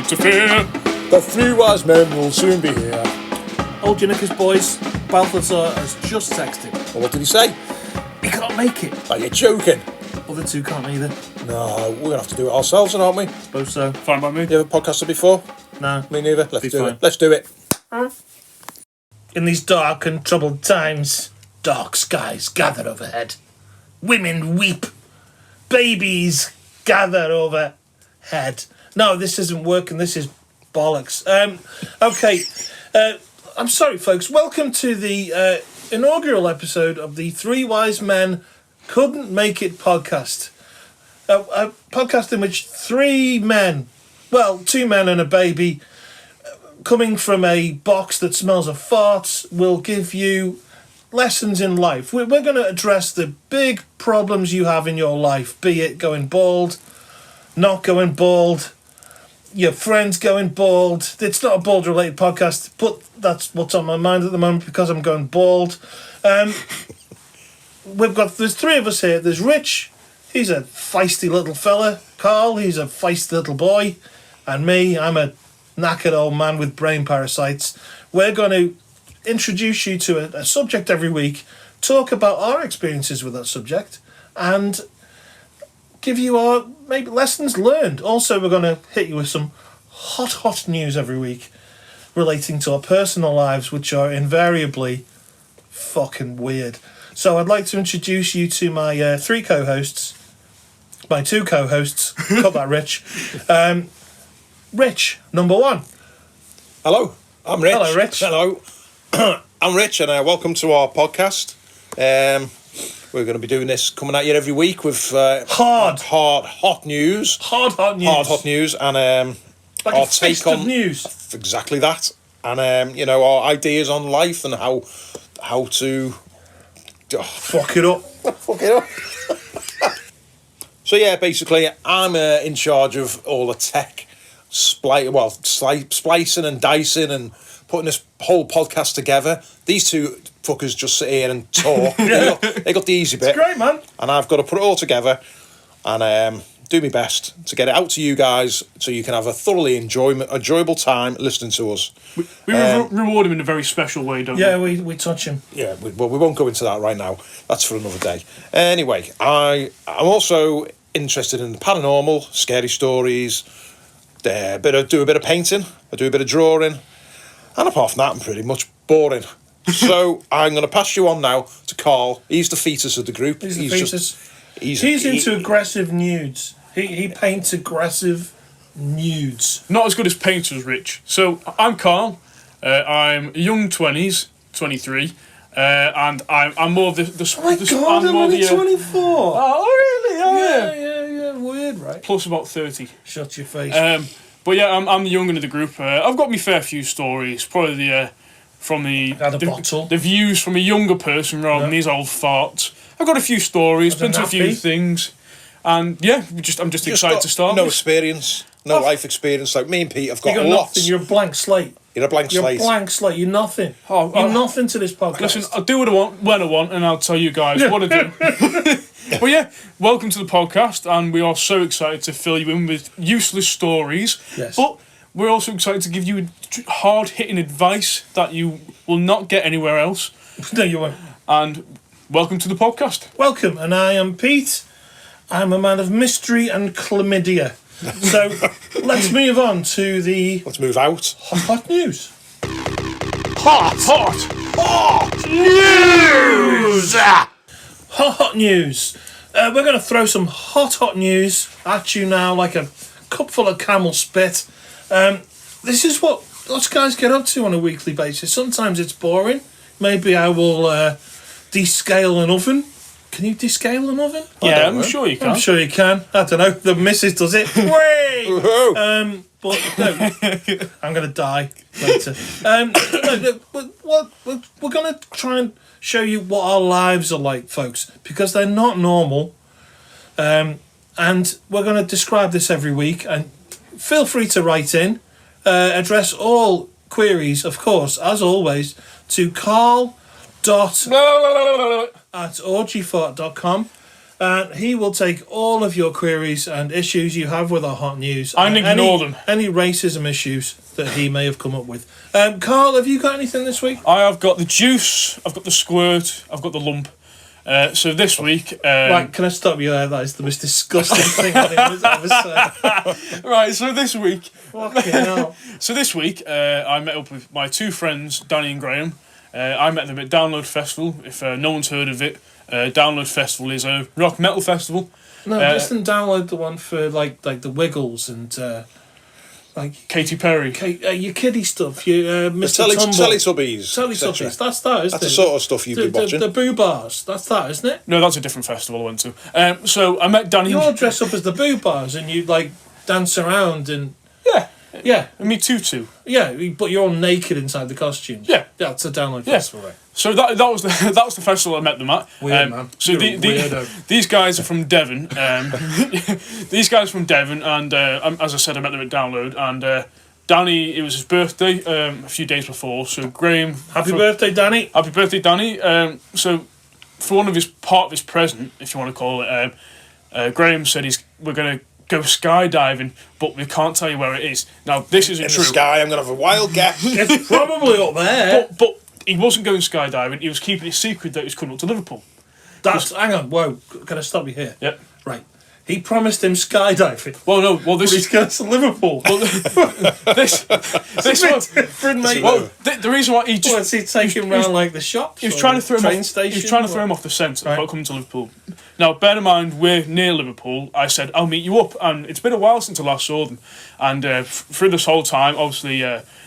to fear. The three wise men will soon be here. Old Janicus boys, Balthazar has just texted. Well, what did he say? He can't make it. Are you joking? Other two can't either. No, we're going to have to do it ourselves, aren't we? Suppose so. Fine by me. You ever podcasted before? No. Me neither. Let's Be do fine. it. Let's do it. In these dark and troubled times, dark skies gather overhead. Women weep. Babies gather overhead. No, this isn't working. This is bollocks. Okay. I'm sorry, folks. Welcome to the inaugural episode of the Three Wise Men Couldn't Make It podcast. A podcast in which three men, well, two men and a baby, coming from a box that smells of farts, will give you lessons in life. We're going to address the big problems you have in your life, be it going bald, not going bald, your friends going bald. It's not a bald-related podcast, but that's what's on my mind at the moment because I'm going bald. There's three of us here. There's Rich, he's a feisty little fella. Carl, he's a feisty little boy. And me, I'm a knackered old man with brain parasites. We're going to introduce you to a subject every week, talk about our experiences with that subject, and give you our maybe lessons learned. Also, we're going to hit you with some hot news every week relating to our personal lives, which are invariably fucking weird. So I'd like to introduce you to my three co-hosts, my two co-hosts, cut that Rich. Rich, number one. Hello, I'm Rich. Hello, Rich. Hello. I'm Rich, and welcome to our podcast. We're going to be doing this, coming at you every week with hot news. Hot news, and like our a take fist on of news. Exactly that, and our ideas on life and how to Fuck it up. fuck it up. So yeah, basically, I'm in charge of all the tech, splicing and dicing and putting this whole podcast together. These two fuckers just sit here and talk. They got the easy bit. It's great, man. And I've got to put it all together and do my best to get it out to you guys so you can have a thoroughly enjoyable time listening to us. We reward him in a very special way, don't we? Yeah, we touch him. Yeah, we won't go into that right now. That's for another day. Anyway, I'm also interested in the paranormal, scary stories, do a bit of painting, I do a bit of drawing, and apart from that, I'm pretty much boring. So I'm going to pass you on now to Carl. He's the fetus of the group. He's the fetus. He's into aggressive nudes. He paints aggressive nudes. Not as good as painters, Rich. So, I'm Carl. I'm young 20s, 23. And I'm more of the... Oh my God, I'm only 24. Oh, really? Oh, Yeah. Weird, right? Plus about 30. Shut your face. But yeah, I'm the young one of the group. I've got me fair few stories. Probably the views from a younger person rather than these old farts. I've got a few stories, been to a few things. And yeah, I'm just excited to start. No experience, life experience. Like me and Pete have got lots. Nothing. You're a blank slate. You're a blank slate. You're nothing. You're nothing to this podcast. Listen, I'll do what I want, when I want, and I'll tell you guys what I do. Well, yeah, welcome to the podcast, and we are so excited to fill you in with useless stories. Yes. But we're also excited to give you hard-hitting advice that you will not get anywhere else. No, you won't. And welcome to the podcast. Welcome, and I am Pete. I'm a man of mystery and chlamydia. So let's move on to the... Let's move out. Hot news. Hot news! Hot news. We're going to throw some hot news at you now like a cup full of camel spit. This is what us guys get up to on a weekly basis. Sometimes it's boring. Maybe I will descale an oven. Can you descale an oven? Yeah, I'm sure you can. I'm sure you can. I don't know. The missus does it. But no, I'm going to die later. We're going to try and show you what our lives are like, folks, because they're not normal. And we're going to describe this every week. And feel free to write in. Address all queries, of course, as always, to carl.at orgyfart.com. and he will take all of your queries and issues you have with our hot news And ignore them. Any racism issues that he may have come up with. Carl, have you got anything this week? I have got the juice, I've got the squirt, I've got the lump. So this week... right, can I stop you there? That is the most disgusting thing anyone's ever said. Right, so this week... Fucking hell. So this week, I met up with my two friends, Danny and Graham. I met them at Download Festival. If no one's heard of it, Download Festival is a rock metal festival. No, just download the one for like the Wiggles and like Katy Perry. Your kiddie stuff. Your Mr. Teletubbies. Teletubbies. That's that, isn't it? That's the sort of stuff you'd be watching. The Boo Bars. That's that, isn't it? No, that's a different festival I went to. So I met Danny. You all dress up as the Boo Bars and you like dance around and yeah, and me tutu. Yeah, but you're all naked inside the costumes. Yeah, that's a Download Festival, right? So that was the festival I met them at. Weird, man. So these guys are from Devon. These guys from Devon, and as I said, I met them at Download. And Danny, it was his birthday a few days before. So Graham, happy birthday, Danny! Happy birthday, Danny! So for part of his present, if you want to call it, Graham said we're going to go skydiving, but we can't tell you where it is. Now this isn't true. In the sky, I'm going to have a wild guess. It's probably up there. But he wasn't going skydiving. He was keeping it secret that he was coming up to Liverpool. Hang on, whoa! Can I stop you here? Yep. Right. He promised him skydiving. Well, no. Well, this he's going to Liverpool. Well, this one different, mate. Well, the reason why he just was he taking him around like the shops? He was trying to throw him off. Station, he was trying to throw him off the scent about coming to Liverpool. Now, bear in mind, we're near Liverpool. I said I'll meet you up, and it's been a while since I last saw them. And through this whole time, obviously,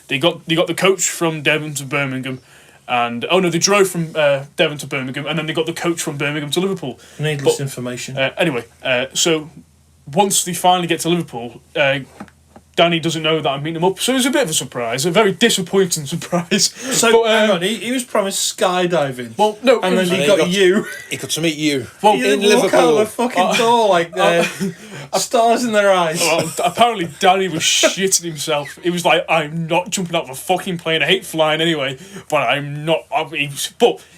they got the coach from Devon to Birmingham. And they drove from Devon to Birmingham, and then they got the coach from Birmingham to Liverpool. Needless information. Anyway, so once they finally get to Liverpool, Danny doesn't know that I'm meeting him up, so it was a bit of a surprise, a very disappointing surprise. So hang on, he was promised skydiving. Well, no, and then he got you. He got to meet you. Well, in Liverpool, out the fucking door like stars in their eyes. Well, apparently, Danny was shitting himself. He was like, "I'm not jumping out of a fucking plane. I hate flying anyway, but I'm not." But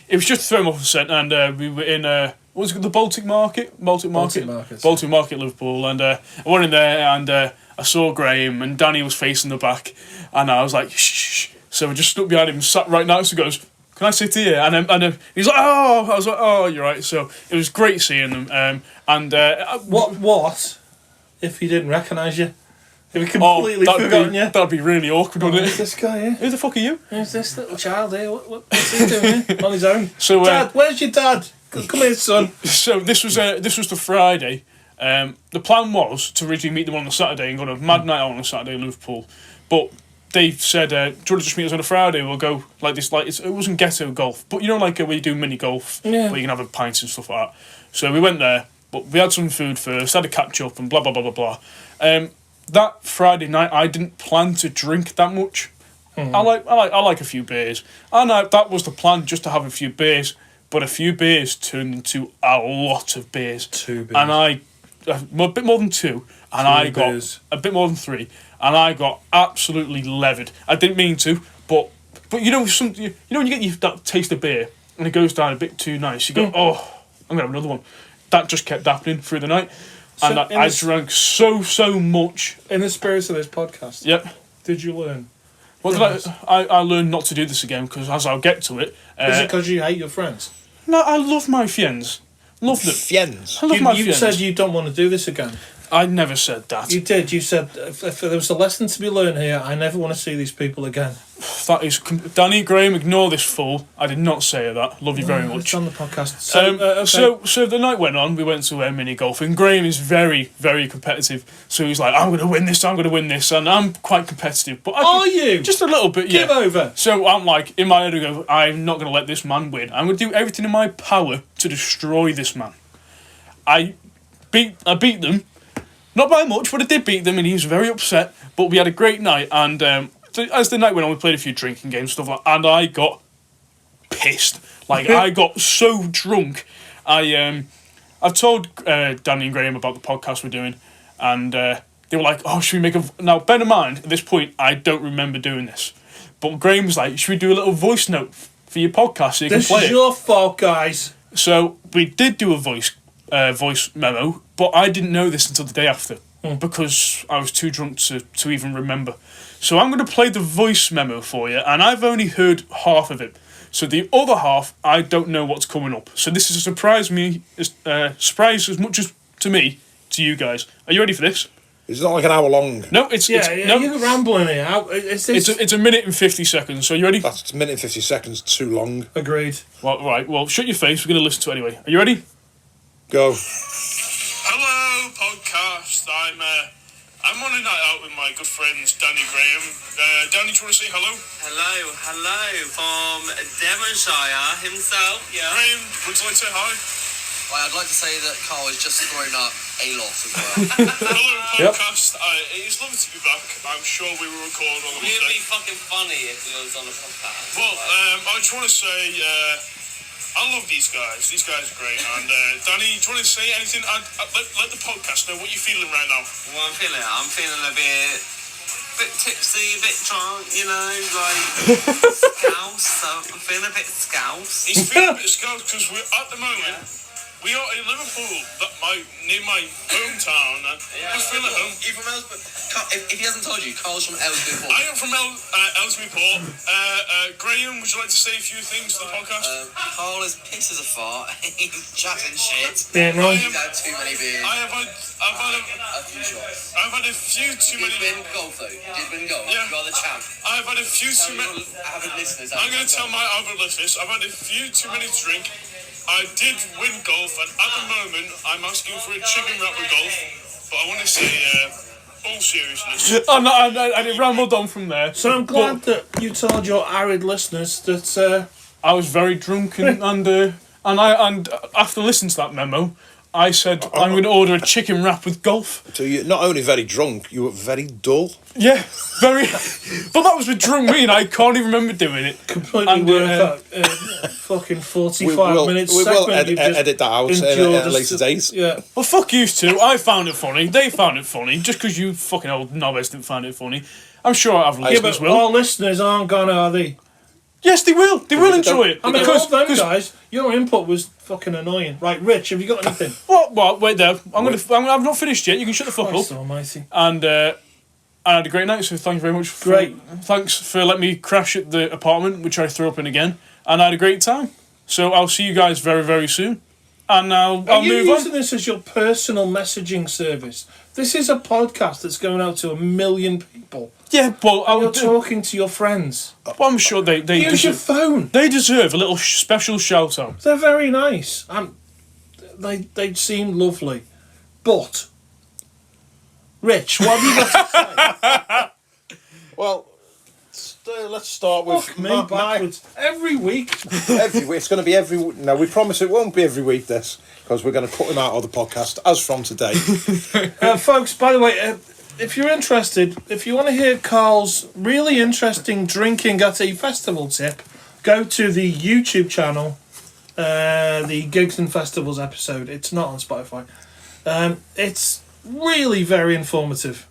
it was just throwing off the scent, and we were in what was it, the Baltic Market, Liverpool, and I went in there and. I saw Graham and Danny was facing the back, and I was like, shh. So I just stood behind him and sat right next to him. Goes, "Can I sit here?" And he's like, "Oh," I was like, "Oh, you're right." So it was great seeing them. What if he didn't recognise you? If he completely forgotten you? That'd be really awkward, wouldn't it? Who's this guy here? Who the fuck are you? Who's this little child here? What's he doing here on his own? So, Dad, where's your dad? Come here, son. So this was the Friday. The plan was to originally meet them on the Saturday and go on a mad night out on a Saturday in Liverpool, but they said, "Do you want to just meet us on a Friday? We'll go like this." Like it wasn't ghetto golf, but like where you do mini golf, where you can have a pint and stuff like that. So we went there, but we had some food first, had a catch up, and blah blah blah blah blah. That Friday night, I didn't plan to drink that much. I like a few beers, and that was the plan, just to have a few beers. But a few beers turned into a lot of beers. 2 beers. And a bit more than 2, and I got a bit more than 3, and I got absolutely levered. I didn't mean to, but when you get that taste of beer and it goes down a bit too nice, you go, "Oh, I'm gonna have another one." That just kept happening through the night, and I drank so much. In the spirit of this podcast, Yep. Did you learn? Well, I learned not to do this again, because as I'll get to it. Is it because you hate your friends? No, I love my friends. Love them. Fiends. I love my You friends. said you don't want to do this again. I never said that. You did. You said if there was a lesson to be learned here, I never want to see these people again. That is Danny Graham. Ignore this fool. I did not say that. Love you very much. It's on the podcast. So the night went on. We went to mini golf, and Graham is very, very competitive. So he's like, "I'm going to win this. I'm going to win this," and I'm quite competitive. But are you? Just a little bit. Give over. So I'm like, in my head, I go, "I'm not going to let this man win. I'm going to do everything in my power to destroy this man." I beat them. Not by much, but I did beat them, and he was very upset. But we had a great night, and as the night went on, we played a few drinking games, stuff like that, and I got pissed. Like, I got so drunk. I've told Danny and Graham about the podcast we're doing, and they were like, "Oh, should we make a..." Now, bear in mind, at this point, I don't remember doing this. But Graham was like, "Should we do a little voice note for your podcast so you can play it?" This is your fault, guys. So we did do a voice voice memo, but I didn't know this until the day after because I was too drunk to even remember. So I'm going to play the voice memo for you, and I've only heard half of it. So the other half, I don't know what's coming up. So this is a surprise as much as to me, to you guys. Are you ready for this? It's not like an hour long. No, it's no. You're rambling here. It's a minute and 50 seconds. So you ready? That's a minute and 50 seconds too long. Agreed. Well, right. Well, shut your face. We're going to listen to it anyway. Are you ready? Go. Hello, podcast. I'm on a night out with my good friends Danny Graham. Danny, do you want to say hello? Hello from Devonshire himself. Yeah. Graham, would you like to say hi? Well, I'd like to say that Carl has just thrown up a lot as well. Hello, podcast. It is lovely to be back. I'm sure we will record on the It would Monday. be fucking funny if we was on a podcast. Well, I just want to say I love these guys. These guys are great. And Danny, do you want to say anything? Let the podcast know what you're feeling right now. Well, I'm feeling a bit tipsy, a bit drunk, you know, like scouse. So I'm feeling a bit scouse. He's feeling a bit scared because we're at the moment. We are in Liverpool, near my hometown. We're feeling at home. You from Ellesmere? If he hasn't told you, Carl's from Ellesmere Port. I am from Ellesmere Port. Graham, would you like to say a few things to the podcast? Carl is pissed as a fart. He's chatting shit. Yeah, no. He's had too many beers. I've had A few shots. I've had a few too You many. did win golf though. You did win golf. Yeah. You are the champ. I've had a few Tell too many. your avid listeners. I'm going to tell my avid listeners, I've had a few too many to drink. I did win golf, and at the moment, I'm asking for a chicken wrap with golf. But I want to say, all seriousness. I did rambled on from there. So I'm glad that you told your arid listeners that I was very drunk, and after listening to that memo, I said I'm going to order a chicken wrap with golf. So you're not only very drunk, you were very dull. Yeah, very. But that was with drunk me, and I can't even remember doing it. completely And, worth that fucking 45 minutes we will segment. edit that out at a later date. Yeah. Well, fuck you two. I found it funny. They found it funny. Just because you fucking old knobheads didn't find it funny. I'm sure our Yeah, listeners but will. our listeners aren't gonna, are they? Yes, they will. They will enjoy it. I mean, all them guys, your input was fucking annoying. Right, Rich, have you got anything? What? Wait there. I've not finished yet. You can shut the fuck Christ up. almighty. And I had a great night, so thank you very much. Thanks for letting me crash at the apartment, which I threw up in again. And I had a great time. So I'll see you guys very, very soon. And I'll Are you move using on. this as your personal messaging service? This is a podcast that's going out to 1 million people. Yeah, well, You're talking to your friends. I'm sure they Use your deserve, phone. they deserve a little special shout out. They're very nice. They seem lovely. But, Rich, what have you got to say? Well, let's start with Fuck me backwards. Every week. every week. It's going to be every week. No, we promise it won't be every week, this, because we're going to cut him out of the podcast as from today. Folks, by the way, if you're interested, if you want to hear Carl's really interesting drinking at a festival tip, go to the YouTube channel, the Gigs and Festivals episode. It's not on Spotify. It's really very informative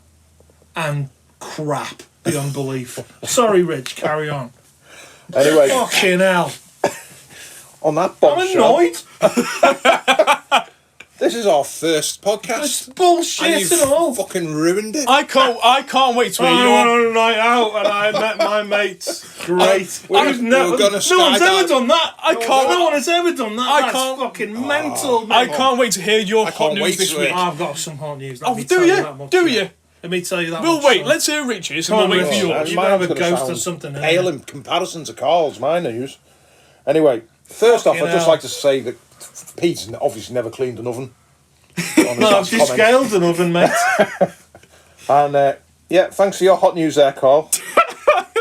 and crap beyond belief. Sorry, Rich, carry on. Anyway, Fucking hell. on that I'm bombshell, annoyed. this is our first podcast. It's bullshit And you've and all. fucking ruined it. I can't wait to hear I your. went on a night out and I met my mates. Great. We're I've gonna no one's skydive. ever done that. I can't- No one has ever done that. I That's can't- fucking mental. I mate. can't wait to hear your hot can't news wait this to week. it. I've got some hot news. Let Oh, me do tell you? that much, Do yeah. you? Let me tell you that We'll much, wait. son. Let's hear Rich's, and Come we'll on, wait for Rich. yours. You might have a Mine's gonna ghost or sound something. pale in comparison to Carl's, my news. Anyway, first off, Fucking I'd just hell. like to say that Pete's obviously never cleaned an oven. No, I've descaled an oven, mate. And yeah, thanks for your hot news there, Carl.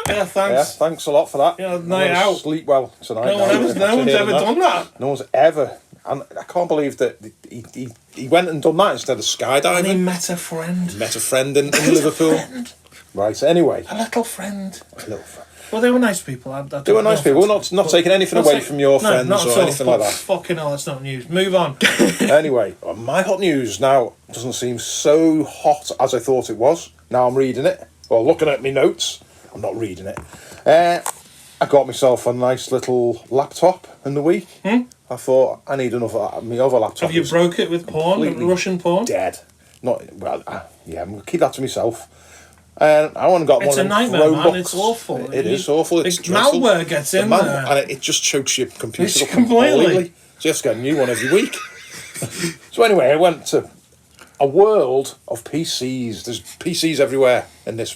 Yeah, Yeah, thanks. thanks a lot for that. Yeah, I'm night gonna out. Sleep well tonight. No one's ever done that. No one's ever. And I can't believe that he went and done that instead of skydiving. And he met a friend. Met a friend in Liverpool. Friend. Right, anyway. A little friend. A little friend. Well, they were nice people. I They were nice people. We're not taking anything away from your friends not at or all. anything like that. Fucking hell, that's not news. Move on. Anyway, my hot news now doesn't seem so hot as I thought it was. Now I'm reading it. Well, looking at my notes. I'm not reading it. I got myself a nice little laptop in the week. I I thought, I need another, my other laptop. Have you is broke it with porn, completely Russian porn? dead. Not, well, yeah, I'm going to keep that to myself. And I went and got It's one a of them nightmare, man. Chromebooks. It's awful. It is awful. It's dreadful. Malware gets in there. And it just chokes your computer It's up completely. So you have to get a new one every week. So anyway, I went to a world of PCs. There's PCs everywhere in this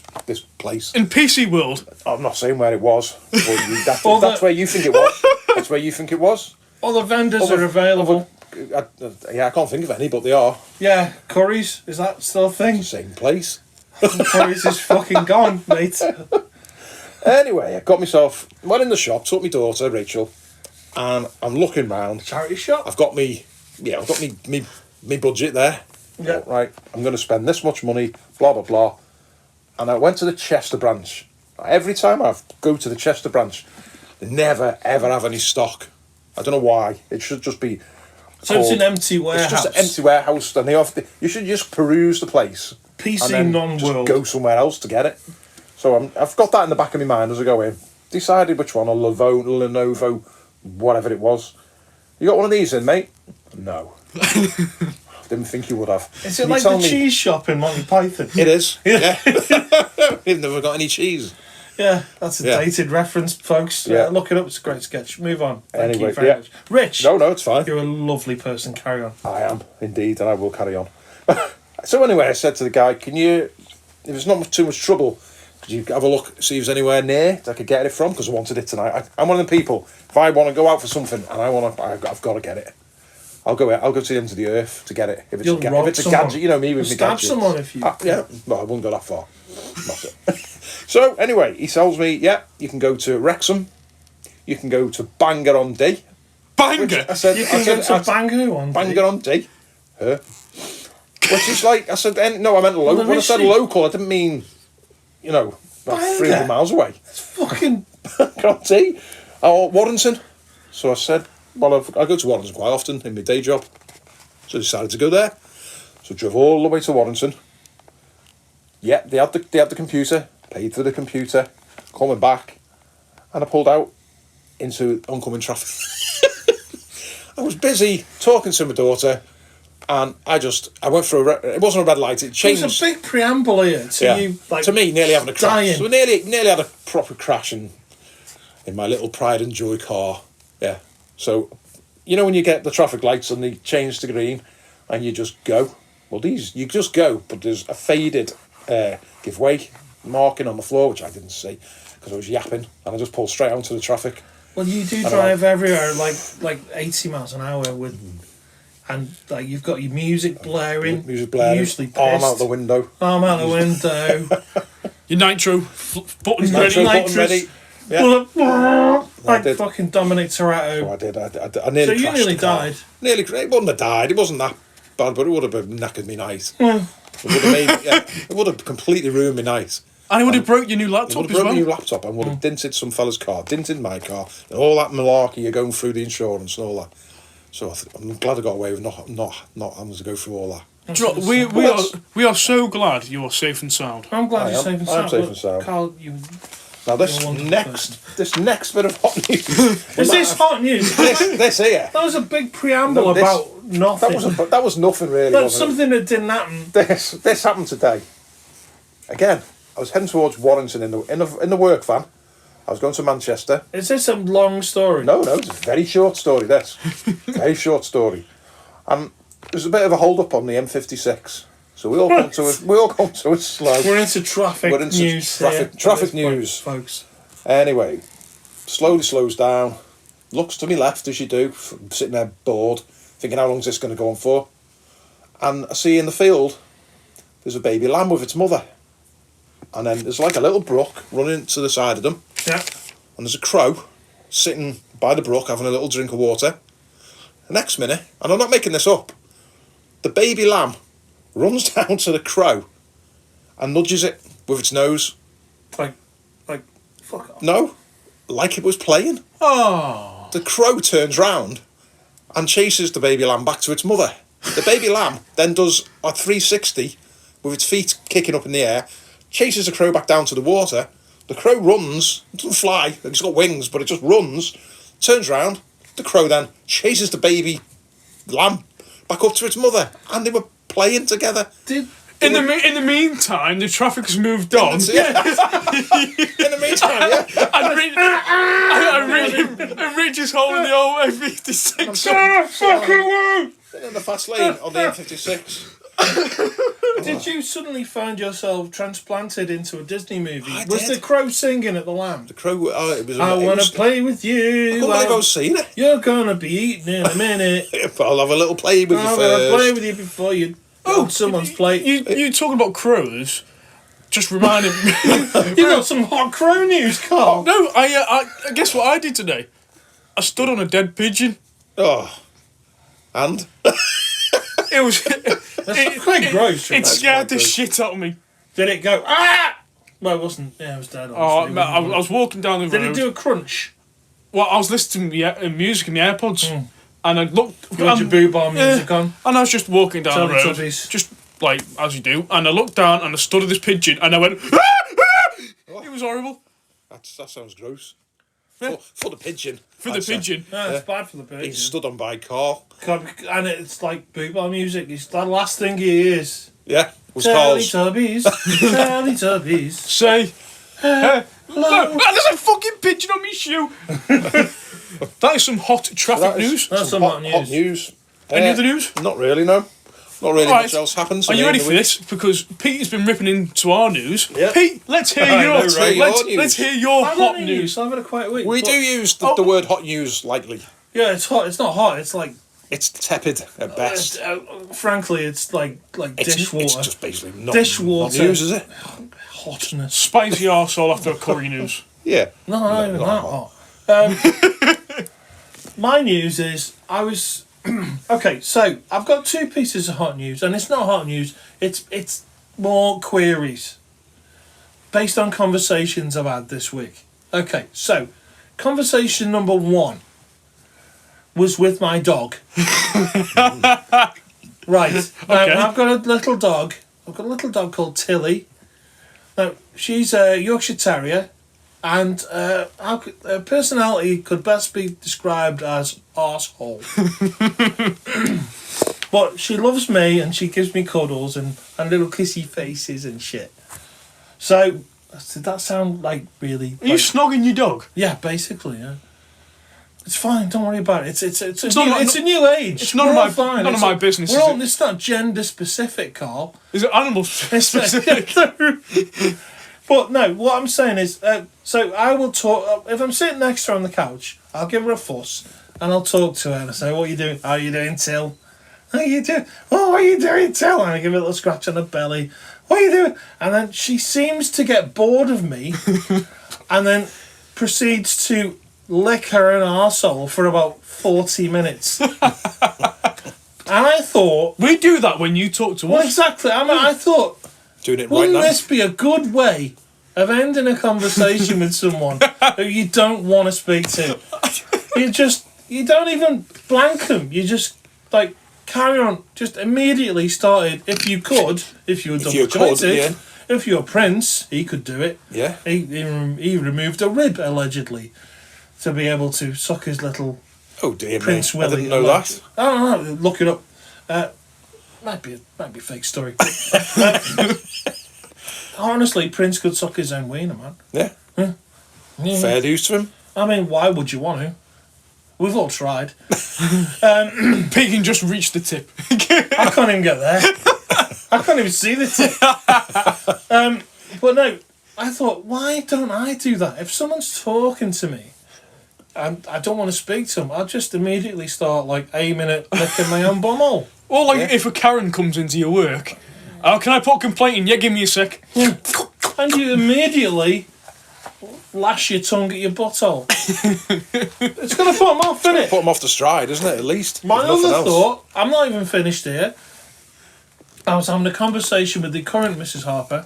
place. In PC world, I'm not saying where it was. But that's where you think it was. That's where you think it was. All the vendors are available. I can't think of any, but they are. Yeah, Curry's. Is that still a thing? Same place. Curry's is fucking gone, mate. Anyway, I got myself, went in the shop, took my daughter, Rachel, and I'm looking round. Charity shop. I've got me budget there. Yeah. Right, I'm going to spend this much money, blah, blah, blah. And I went to the Chester branch. Every time I go to the Chester branch, they never, ever have any stock. I don't know why. It should just be... So it's an empty warehouse. It's just an empty warehouse, and you should just peruse the place. PC and then non-world. just go somewhere else to get it. So I've got that in the back of my mind as I go in. Decided which one, a Lenovo, whatever it was. You got one of these in, mate? No. Didn't think you would have. Is it like the cheese shop in Monty Python? It is. Yeah. We've never got any cheese. Yeah, that's a dated reference, folks. Yeah. Look it up. It's a great sketch. Move on. Thank Anyway, you very much. Rich. No, it's fine. You're a lovely person. Carry on. I am, indeed, and I will carry on. So anyway, I said to the guy, can you, if it's not too much trouble, could you have a look, see if there's anywhere near that I could get it from? Because I wanted it tonight. I'm one of the people, if I want to go out for something and I've got to get it. I'll go to the end of the earth to get it. If it's a gadget, you know me with my stab gadgets. someone if you... yeah, well, I wouldn't go that far. Not it. So anyway, he tells me, yeah, you can go to Wrexham, you can go to Bangor-on-Dee. Bangor? You can go to Bangor-on-Dee. Bangor-on-Dee. Her. Which is like, I said, no, I meant local. When I said local, I didn't mean, about 300 miles away. It's fucking... Bangor-on-Dee. Or Warrington. So I said, well, I go to Warrington quite often in my day job. So I decided to go there. So I drove all the way to Warrington. Yeah, they had the computer, paid for the computer, coming back, and I pulled out into oncoming traffic. I was busy talking to my daughter, and I went through it wasn't a red light, it changed. There's a big preamble here to you, to me, nearly having a crash. Dying. So nearly had a proper crash in my little pride and joy car. Yeah. So, when you get the traffic lights and they change to green, and you just go. Well, you just go, but there's a faded give way marking on the floor, which I didn't see because I was yapping, and I just pulled straight out into the traffic. Well, you do drive everywhere like 80 miles an hour with, and like you've got your music blaring. Usually pissed. Arm out the window. Your nitro buttons ready. Button ready. Yeah. Fucking Dominic Toretto. So I did. I nearly crashed. So you nearly died. It wouldn't have died. It wasn't that bad, but it would have knackered me night. It would have it would have completely ruined my night. And it would have broke your new laptop as well. It would have broken your laptop and would have dented some fella's car, dented my car, and all that malarkey you're going through the insurance and all that. So I'm glad I got away with not having to go through all that. We are so glad you are safe and sound. I'm glad you're safe and sound. I'm safe and sound. Carl, now this next bit of hot news. Is this hot news? this here. That was a big preamble about nothing. That was nothing really. That's something that didn't happen. This happened today. Again, I was heading towards Warrington in the work van. I was going to Manchester. Is this a long story? No, it's a very short story. This very short story. There's a bit of a hold up on the M56. So we all come to a slow. We're into traffic news. Traffic news, folks. Anyway, slowly slows down. Looks to my left as you do, sitting there bored, thinking how long is this going to go on for? And I see in the field there's a baby lamb with its mother, and then there's like a little brook running to the side of them. Yeah. And there's a crow sitting by the brook having a little drink of water. The next minute, and I'm not making this up, the baby lamb runs down to the crow and nudges it with its nose. Like, fuck off. No, like it was playing. Oh. The crow turns round and chases the baby lamb back to its mother. The baby lamb then does a 360 with its feet kicking up in the air, chases the crow back down to the water. The crow runs, it doesn't fly, it's got wings, but it just runs, turns round, The crow then chases the baby lamb back up to its mother, and they were playing together. In the meantime, the traffic has moved on. In the meantime, yeah. And Rich is holding the old A56. In the fast lane on the M56. Did you suddenly find yourself transplanted into a Disney movie? I Was did. the crow singing at the lamb? The crow, it was... I want to play with I you. couldn't believe I was seeing it. You're going to be eaten in a minute. I'll have a little play with you I'm going to play first. with you before you... Oh, someone's plate. You talking about crows? Just reminded me. You got some hot crow news, Carl. No, I guess what I did today. I stood on a dead pigeon. Oh. And? It was. That's quite gross. It scared the gross. shit out of me. Did it go, ah? Well, it wasn't. Yeah, it was dead. Oh, Obviously. I was walking down the road. Did it do a crunch? Well, I was listening to music in the AirPods, and I looked. You had your boot bar music on? And I was just walking down the road, Teletubbies. just like as you do. And I looked down and I stood at this pigeon, and I went. Ah! Ah! It was horrible. That sounds gross. Yeah. For the pigeon. For the I'd say. pigeon. No, it's bad for the pigeon. He's stood on by Carl. And it's like boot bar music. It's the last thing he hears. Yeah. Was Carl's. Teletubbies. Teletubbies. Say. No, there's a fucking pigeon on my shoe. That is some hot traffic news. That's some hot news. Hot news. Any other news? Not really, no. Not really Right. much else happens. Are you ready for this? Because Pete has been ripping into our news. Yep. Pete, let's hear I your know, right? let's hear your I've hot had news. I've had a quiet week. We but- do use the word hot news lightly. Yeah, it's hot. It's not hot. It's like, It's tepid at best. frankly, it's like dishwater. It's just basically not Dishwater. hot news, is it? Hotness. Spicy arsehole after a curry news. Yeah. No, not even not that hot. My news is I was okay. So I've got two pieces of hot news, and it's not hot news. It's more queries based on conversations I've had this week. Okay, so conversation number one was with my dog. Right. Now, Okay. I've got a little dog. I've got a little dog called Tilly. Now, she's a Yorkshire Terrier, and her personality could best be described as arsehole. But she loves me, and she gives me cuddles and little kissy faces and shit. So, did that sound like really... Are you snogging your dog? Yeah, basically, yeah. It's fine. Don't worry about it. It's a not- new age. it's none of We're all my- fine. none of my business, We're is all, it? it's not gender specific, Carl. Is it animal specific? But no, what I'm saying is, so I will talk. If I'm sitting next to her on the couch, I'll give her a fuss and I'll talk to her and I say, "What are you doing? How are you doing, Till? How are you doing? Oh, what are you doing, Till?" And I give her a little scratch on the belly. What are you doing? And then she seems to get bored of me, and then proceeds to lick her an arsehole for about 40 minutes. And I thought, We do that when you talk to well, us. exactly. I thought, Doing it right wouldn't now. this be a good way of ending a conversation with someone who you don't want to speak to? You don't even blank them. You just, like, carry on. Just immediately started, if you were double jointed. Yeah. If you're Prince, he could do it. Yeah. He removed a rib, allegedly, to be able to suck his little Oh dear Prince me. Willie. I didn't know that. I don't know. Look it up. Might be a fake story. Honestly, Prince could suck his own wiener, man. Yeah. Yeah. Fair dues to him. I mean, why would you want to? We've all tried. Pete can just reach the tip. I can't even get there. I can't even see the tip. But no, I thought, why don't I do that? If someone's talking to me and I don't want to speak to them, I'll just immediately start like aiming at licking my own bumhole. Or like if a Karen comes into your work, oh, can I put a complaint in? Yeah, give me a sec. And you immediately lash your tongue at your butthole. It's going to put them off, innit? Put him off the stride, isn't it? At least. My If nothing other else. thought, I'm not even finished here. I was having a conversation with the current Mrs. Harper.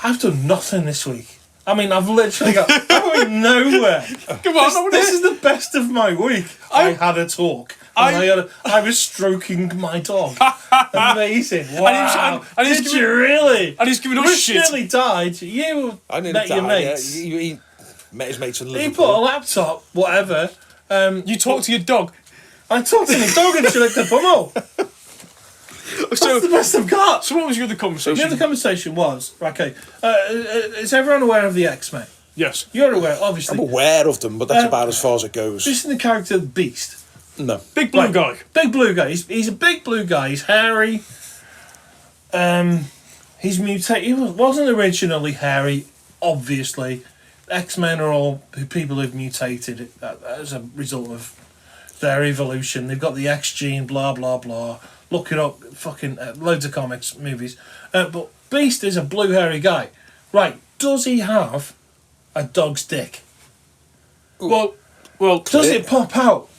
I've done nothing this week. I mean, I've literally got I'm going nowhere. Come on, This is the best of my week. I had a talk. And I was stroking my dog. Amazing. Wow. and he's Did giving- you really? And he's giving us Rich shit. nearly died. You I nearly met your died, mates. Yeah. He met his mates in He Liverpool. put a laptop, whatever, You talk to your dog. I talked to my dog and she licked the bumhole. That's the best I've got. So what was your other conversation? The other conversation was, okay, is everyone aware of the X-Men? Yes. You're aware, obviously. I'm aware of them, but that's about as far as it goes. Just in the character of Beast. No. Big blue guy. Big blue guy. He's a big blue guy. He's hairy. He's mutated. He wasn't originally hairy, obviously. X-Men are all people who've mutated as a result of their evolution. They've got the X gene, blah, blah, blah. Look it up, fucking loads of comics, movies. But Beast is a blue hairy guy. Right, does he have a dog's dick? Well, Does it pop out?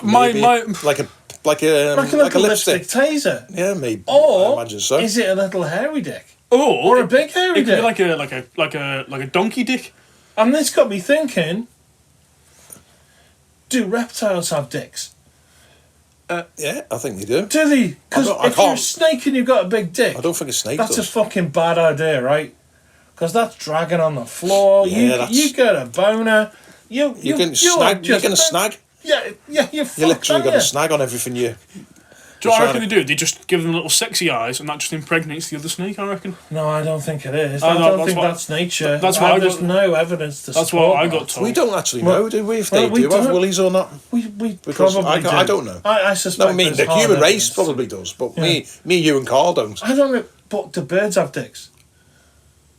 Maybe. my like a lipstick taser? Yeah, maybe. Or I imagine so. is it a little hairy dick? or a big hairy it could dick? be like a donkey dick. And this got me thinking, do reptiles have dicks? Yeah, I think they do. Do they? Because I if you're a can't- snake and you've got a big dick, I don't think a snake that's does. a fucking bad idea, right? Because that's dragging on the floor. Yeah, you get a boner. You're getting a snag. Yeah, you're fucked, You literally aren't got you? a snag on everything you. Do you know what I reckon they do? They just give them little sexy eyes, and that just impregnates the other snake. I reckon. No, I don't think it is. I I know, don't that's think what- that's nature. that's what I There's got- no evidence to That's support what I that. got told. We don't actually know, do we? If they we do have don't. willies or not. We Because probably do. I don't know. I suspect. No, I mean there's the hard human race evidence. probably does, but me, you, and Carl don't. I don't know, but do birds have dicks?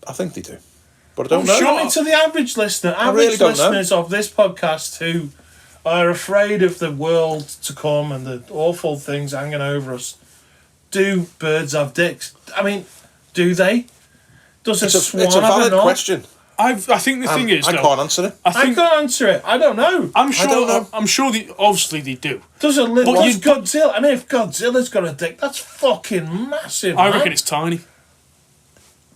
I think they do, but I don't I'm know. sure. I mean, to the average listener, really don't know. listeners of this podcast who are afraid of the world to come and the awful things hanging over us, do birds have dicks? I mean, do they? Does It's a a swan it's a have a valid knob? question. I think the thing is, I though, can't answer it. I I think can't answer it. I don't know. I'm don't sure. know. I'm sure they obviously they do. Does a little But what's you- Godzilla? I mean, if Godzilla's got a dick, that's fucking massive. I man. reckon it's tiny.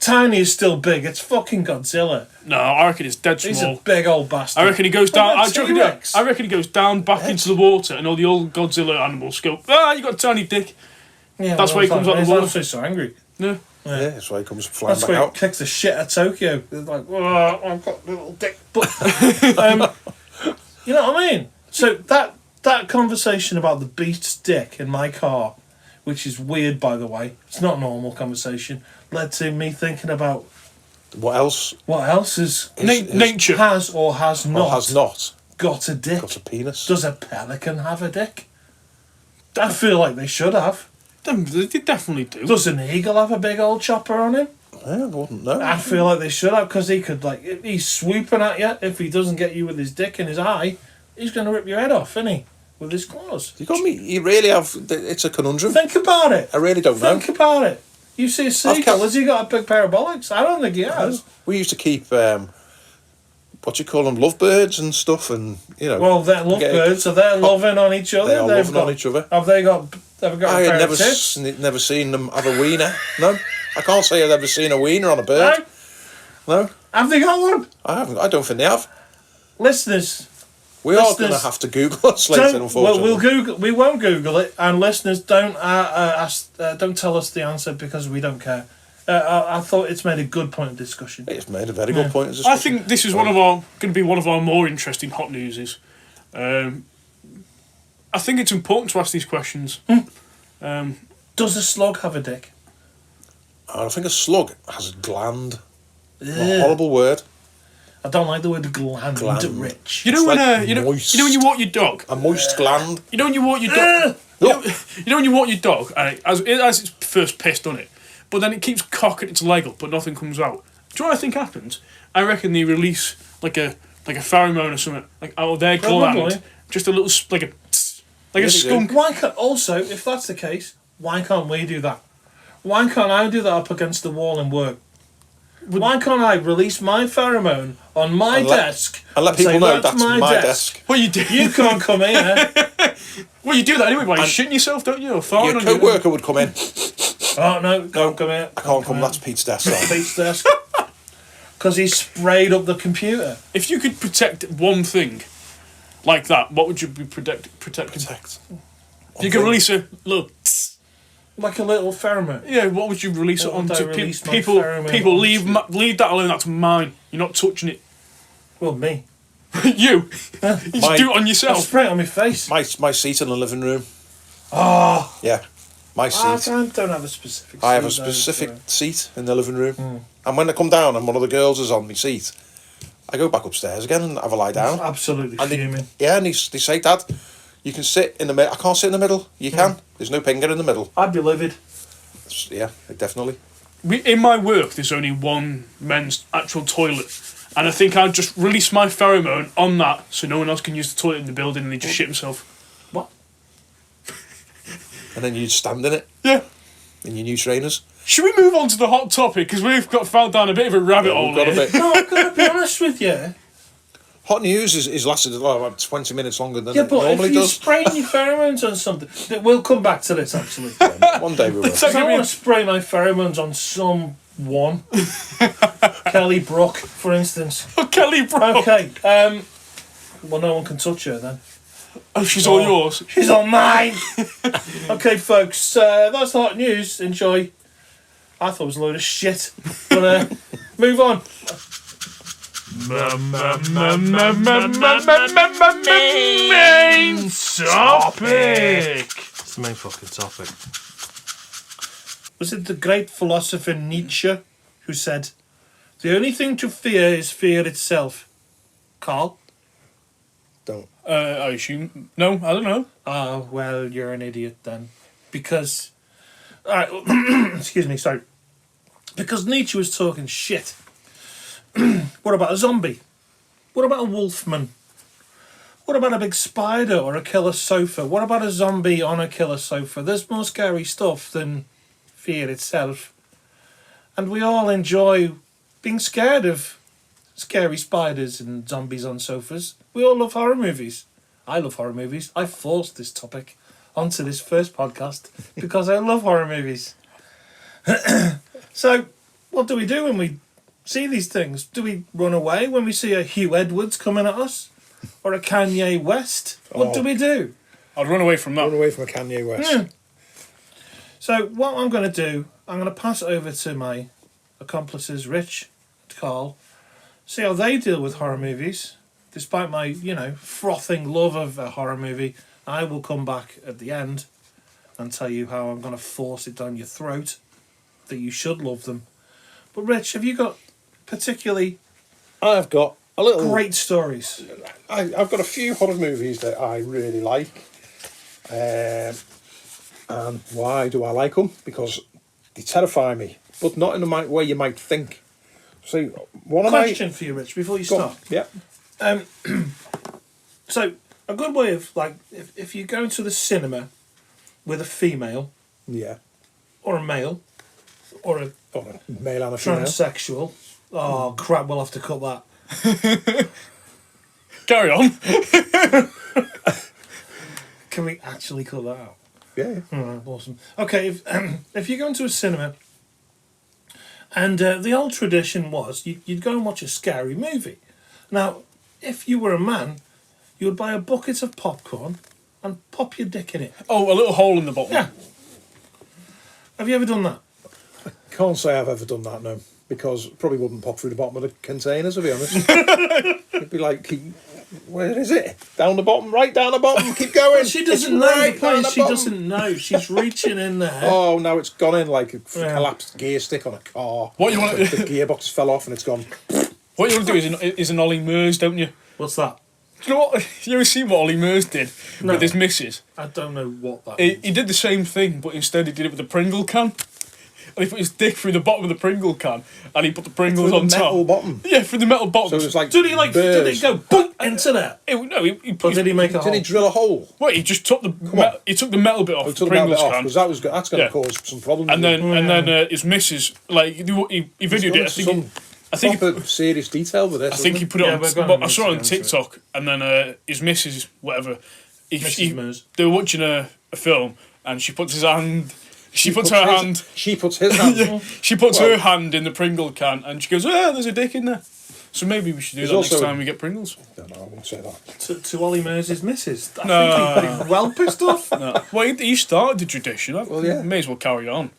tiny is still big. It's fucking Godzilla. No, I reckon it's dead He's small. a big old bastard. I reckon he goes What down. about T-Rex? I reckon he goes down back into the water, and all the old Godzilla animals go, "Ah, you got a tiny dick." Yeah, That's why he comes out of the water. That's why he's so angry. No, Yeah, that's why he comes flying That's back why he out. kicks the shit at Tokyo. It's like, oh, I've got a little dick. But, you know what I mean? So that conversation about the Beast's dick in my car, which is weird, by the way, it's not a normal conversation, led to me thinking about What else? what else is nature. has or has not, Or has not got a dick. got a penis? Does a pelican have a dick? I feel like they should have. They definitely do. Does an eagle have a big old chopper on him? I wouldn't know. I feel like they should have, because he could, like, if he's swooping at you, if he doesn't get you with his dick in his eye, he's going to rip your head off, isn't he? With his claws. You got me. You really have. It's a conundrum. Think about it. I really don't know. Think about it. You see a seagull, kept- has he got a big pair of bollocks? I don't think he has. We used to keep what do you call them, lovebirds and stuff, and you know. Well, they're lovebirds, so they're loving on each other. They are They've loving got- on each other. Have they got I a pair had of never tits? never seen them have a wiener. No, I can't say I've ever seen a wiener on a bird. No? No, Have they got one? I haven't. I don't think they have. Listeners, We are Listeners, going to have to Google us later, don't, unfortunately. we'll Google. We won't Google it, and listeners, don't don't tell us the answer because we don't care. I thought it's made a good point of discussion. It's made a very good point. Of I discussion. think this is going to be one of our more interesting hot newses. I think it's important to ask these questions. Does a slug have a dick? I think a slug has a gland. Ugh. A horrible word. I don't like the word gland. Gland. Rich. You know It's when like you know moist. when you walk your dog. A moist gland. You know when you walk your dog. You know when you walk your dog, and as it's first pissed on it, but then it keeps cocking its leg up, but nothing comes out. Do you know what I think happens? I reckon they release like a pheromone or something like out of their Probably. gland, just a little like a tss, like Yeah, a they do. skunk. Why can't also, if that's the case, why can't we do that? Why can't I do that up against the wall and work? Why can't I release my pheromone on my And let- desk And let say, people know that's my desk. Well, you do. You can't come here. Well, you do that anyway by shitting yourself, don't you? Or farting Your on your- co-worker would come in. Oh no, don't come here. I can't come. That's Pete's desk. Sorry. Pete's desk. Because he sprayed up the computer. If you could protect one thing like that, what would you be protecting? Protect. If you could release a little. tss, Like a little pheromone. Yeah, what would you release it What would onto? I release my People, pheromone people onto? leave that alone. That's mine. You're not touching it. Well, me. You just do it on I'll yourself. spray it on my face. My seat in the living room. Oh, Yeah, my I seat. don't have a specific I have a seat, though, specific so- seat in the living room. And when I come down and one of the girls is on my seat, I go back upstairs again and have a lie down. Absolutely And fuming. they say, Dad, you can sit in the middle. I can't sit in the middle. You can. There's no pinger in the middle. I'd be livid. Yeah, definitely. In my work, there's only one men's actual toilet. And I think I'd just release my pheromone on that so no one else can use the toilet in the building and they just shit themselves. What? And then you'd stand in it Yeah. in your new trainers. Should we move on to the hot topic? Because we've fell down a bit of a rabbit hole We've got a here. bit. No, I've got to be honest with you. Hot news is lasted about 20 minutes longer than Yeah, it but normally if you're does. spraying your pheromones on something... We'll come back to this, actually. One day we will. I don't want to spray my pheromones on someone. Kelly Brook, for instance. Oh, Kelly, bro. Okay, well, no one can touch her then. Oh, she's all yours. She's on mine! Okay, folks, that's the hot news. Enjoy. I thought it was a load of shit. But, move on. Main topic. It's the main fucking topic. Was it the great philosopher Nietzsche who said, "The only thing to fear is fear itself"? Carl? Don't. I assume. No, I don't know. Oh, well, you're an idiot then. Because... excuse me, sorry. Because Nietzsche was talking shit. What about a zombie? What about a wolfman? What about a big spider or a killer sofa? What about a zombie on a killer sofa? There's more scary stuff than fear itself. And we all enjoy being scared of scary spiders and zombies on sofas. We all love horror movies. I love horror movies. I forced this topic onto this first podcast because I love horror movies. So, what do we do when we see these things? Do we run away when we see a Hugh Edwards coming at us? Or a Kanye West? What do we do? I'd run away from that. Run away from a Kanye West. Yeah. So, what I'm going to do, I'm going to pass it over to my accomplices, Rich and Carl, see how they deal with horror movies. Despite my, frothing love of a horror movie, I will come back at the end and tell you how I'm going to force it down your throat that you should love them. But Rich, have you got particularly I've got a little... great stories? I've got a few horror movies that I really like. And why do I like them? Because they terrify me, but not in the way you might think. So, one of Question for you, Rich, before you start. Yeah. So, a good way of, if you go into the cinema with a female, Yeah. or a male, or a Or a male and a female. transsexual, oh crap, we'll have to cut that. Carry on. Can we actually cut that out? Yeah. Awesome. Okay, if you go into a cinema, and the old tradition was you'd go and watch a scary movie. Now, if you were a man, you would buy a bucket of popcorn and pop your dick in it. Oh, a little hole in the bottom. Yeah. Have you ever done that? Can't say I've ever done that, no. Because probably wouldn't pop through the bottom of the container, to be honest. It'd be like, where is it? Down the bottom, right down the bottom, keep going. She doesn't It's know. right The down point the is she bottom. doesn't know. She's reaching in there. Oh, now it's gone in like a Yeah. collapsed gear stick on a car. What you want The to gearbox fell off and it's gone. what you want to do is an Ollie Murs, don't you? What's that? Do you know what? You ever seen what Ollie Murs did No. with his missus? I don't know what that He is. did the same thing, but instead he did it with a Pringle can. And he put his dick through the bottom of the Pringle can, and he put the Pringles Through on the metal top. bottom. Yeah, through the metal bottom. So it was like Did he did burrs. it go boom into there? No, he Or put did he make a Did he hole? drill a hole? Well, he just took he took the metal bit off Oh, he the took the metal Pringles bit off can, because that's going to Yeah. cause some problems. and then his missus he videoed it. I think proper serious detail with this. I think he put it Yeah, on. we're gonna Well, I need saw to it on go into it. TikTok, and then his missus, whatever, Mrs. Murs. they were watching a film, and she puts his hand. She puts puts her his- hand. She puts his hand. She puts Well- her hand in the Pringle can, and she goes, "Oh, there's a dick in there." So maybe we should do There's that next also- time we get Pringles. No, I wouldn't say that. To Ollie Murs' missus. I No. think he'd be well pissed off. No. Well, he started the tradition. Well, yeah. May as well carry on.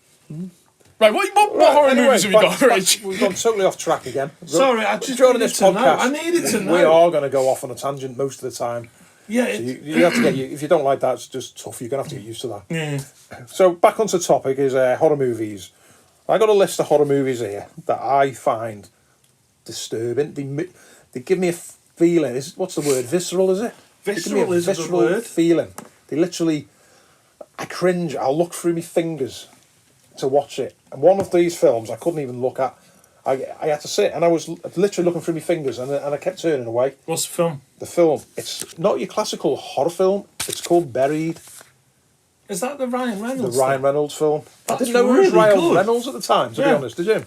Right, what horror movies have you got, Rich? We've gone totally off track again. Sorry, I just During needed this to know. podcast, I needed to know. we are going to go off on a tangent most of the time. Yeah. So you have to get if you don't like that, it's just tough. You're going to have to get used to that. Yeah. So back onto the topic is horror movies. I got a list of horror movies here that I find disturbing. They give me a feeling. What's the word? Visceral, is it? Visceral is a good word. Feeling. They literally, I cringe. I'll look through my fingers to watch it. And one of these films I couldn't even look at. I had to sit and I was literally looking through my fingers and I kept turning away. What's the film? The film, it's not your classical horror film. It's called Buried. Is that the Ryan Reynolds? The Ryan Reynolds film. That's I didn't know it was really Ryan good. Reynolds at the time, to be honest. Did you?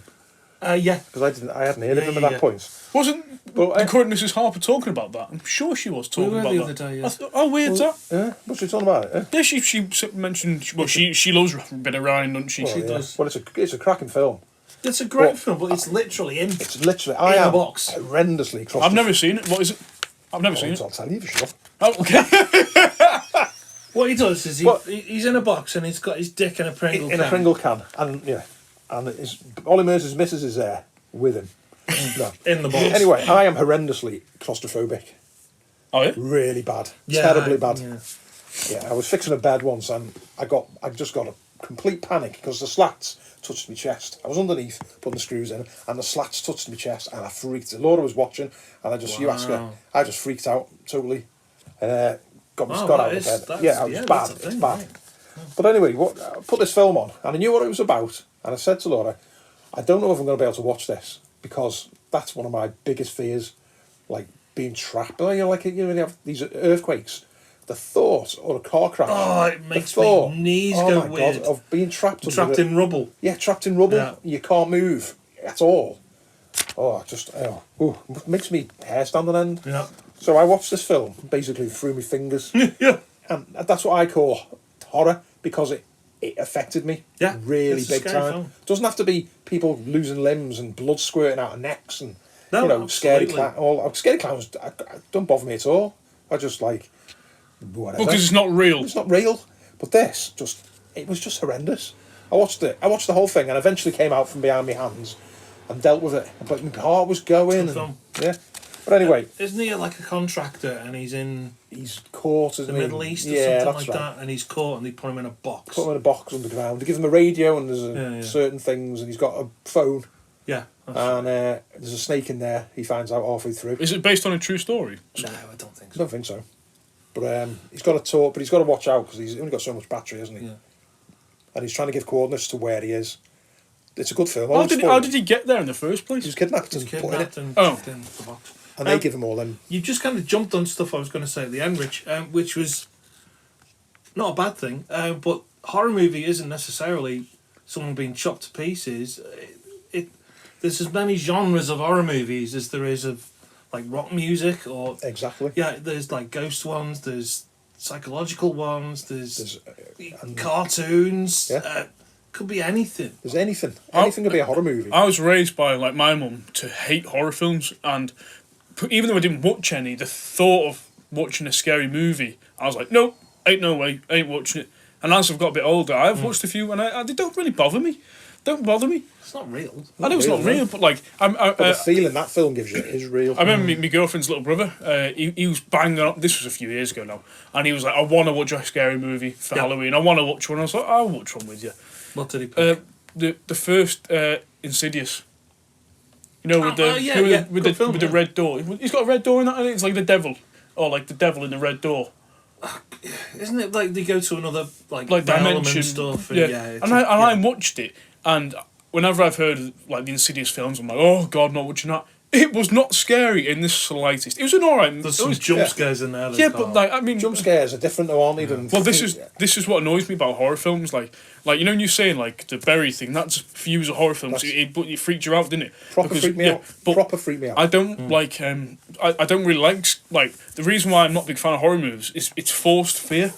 Yeah. Because I hadn't heard of him at that point. Wasn't the current Mrs. Harper talking about that? I'm sure she was talking were about the that. other day, yeah. Oh, weird that. Yeah, what's she talking about? Yeah, Yeah, she mentioned. Well, she loves a bit of Ryan, doesn't she? well, She yeah. does. Well, it's a cracking film. It's a great But- film, but it's literally in. It's literally In a am box. horrendously claustrophobic. I've never seen it. What is it? I've never seen it. I'll tell you for sure. Oh, okay. What he does is What? he's in a box and he's got his dick in a Pringle In can. a Pringle can, and Ollie Murs' missus is there with him. No. In the box. Anyway, I am horrendously claustrophobic. Oh yeah. Really bad. Yeah, Terribly bad. yeah. Yeah, I was fixing a bed once and I just got a complete panic because the slats touched my chest. I was underneath putting the screws in and the slats touched my chest and I freaked. Laura was watching and you ask her, I just freaked out totally. Got Wow, got that out of is- bed. that's- Yeah, it was yeah, bad. that's a It's thing, bad. right. But anyway, I put this film on and I knew what it was about. And I said to Laura, I don't know if I'm going to be able to watch this because that's one of my biggest fears, like being trapped. When you have these earthquakes, the thought or a car crash. Oh, it makes the thought, my knees oh go my weird. God, of being trapped in rubble. Yeah, trapped in rubble. Yeah. You can't move at all. Oh, it makes me hair stand on end. Yeah. So I watched this film basically through my fingers. Yeah. And that's what I call horror because it affected me Yeah, really it's a big scary time. film. Doesn't have to be people losing limbs and blood squirting out of necks and No, scary absolutely. scary clowns don't bother me at all. I just like whatever. Because it's not real. It's not real. But this it was just horrendous. I watched the whole thing and eventually came out from behind my hands and dealt with it. But my heart was going. Good And, film. yeah. But anyway, Isn't he like a contractor and he's in he's caught the isn't he? Middle East or Yeah, something that's like right. that, and he's caught and they put him in a box. Put him in a box underground. They give him a radio and there's Yeah. certain things, and he's got a phone, Yeah. that's- and there's a snake in there. He finds out halfway through. Is it based on a true story? no, I don't think I so. don't think so, but he's got to talk. But he's got to watch out because he's only got so much battery, hasn't he? Yeah. And he's trying to give coordinates to where he is. It's a good film. How did he get there in the first He place? was kidnapped He's and put in kidnapped it, and Oh. chucked in the box. and they give him all them. You just kind of jumped on stuff I was going to say at the end, Rich, which was not a bad thing. But horror movie isn't necessarily someone being chopped to pieces. There's as many genres of horror movies as there is of like rock music or Exactly. yeah. There's like ghost ones. There's psychological ones. There's cartoons. Yeah. Could be anything. There's anything. Anything could be a horror movie. I was raised by like my mum to hate horror films, and even though I didn't watch any, the thought of watching a scary movie, I was like, nope, ain't no way, ain't watching it. And as I've got a bit older, I've watched a few, and they don't really bother me. Don't bother me. It's not real. I know it's not real, but like But the feeling that film gives you is real. I remember my girlfriend's little brother. He was banging up. This was a few years ago now, and he was like, "I want to watch a scary movie for Yeah. Halloween. I want to watch one." I was like, "I'll watch one with you." What did he pick? The first Insidious. You know, with the with Good film, the yeah. red door. He's got a red door in that. And it's like the devil, or like the devil in the red door, Isn't it like they go to another like realm dimension and stuff? And, Yeah, it's and I watched it, and whenever I've heard like the Insidious films, I'm like, "Oh God, not watching that." It was not scary in the slightest. It was an alright. There's some jump scares in there. Yeah, but like I mean, Jump scares are different, though, aren't they? Than well, this is what annoys me about horror films. Like you know, when you're saying like the Berry thing, that's for you as a horror film. But it freaked you out, didn't it? proper freak me out. But Proper freak me out. I don't like. I don't really like the reason why I'm not a big fan of horror movies is it's forced fear.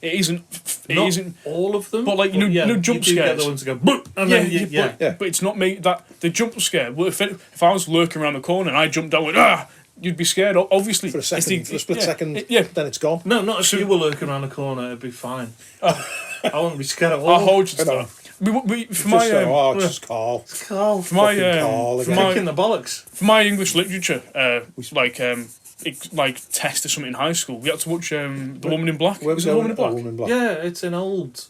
It isn't. It not isn't. all of them. But, like, jump you do scares. get the ones that go boom, and then yeah. But it's not me that the jump scare. Well, if I was lurking around the corner and I jumped out and went, ah, you'd be scared. Obviously, for a second, for a split second, yeah. then it's gone. No, not if you were lurking around the corner. It'd be fine. I wouldn't be scared at all. I'll hold you to I know. that. For my just Carl. Carl. for my Carl for again. my Kicking the bollocks. for my English literature test or something in high school, we had to watch The Woman in Black. Where Was was it The it? Woman in Black? Woman in Black. Yeah, it's an old.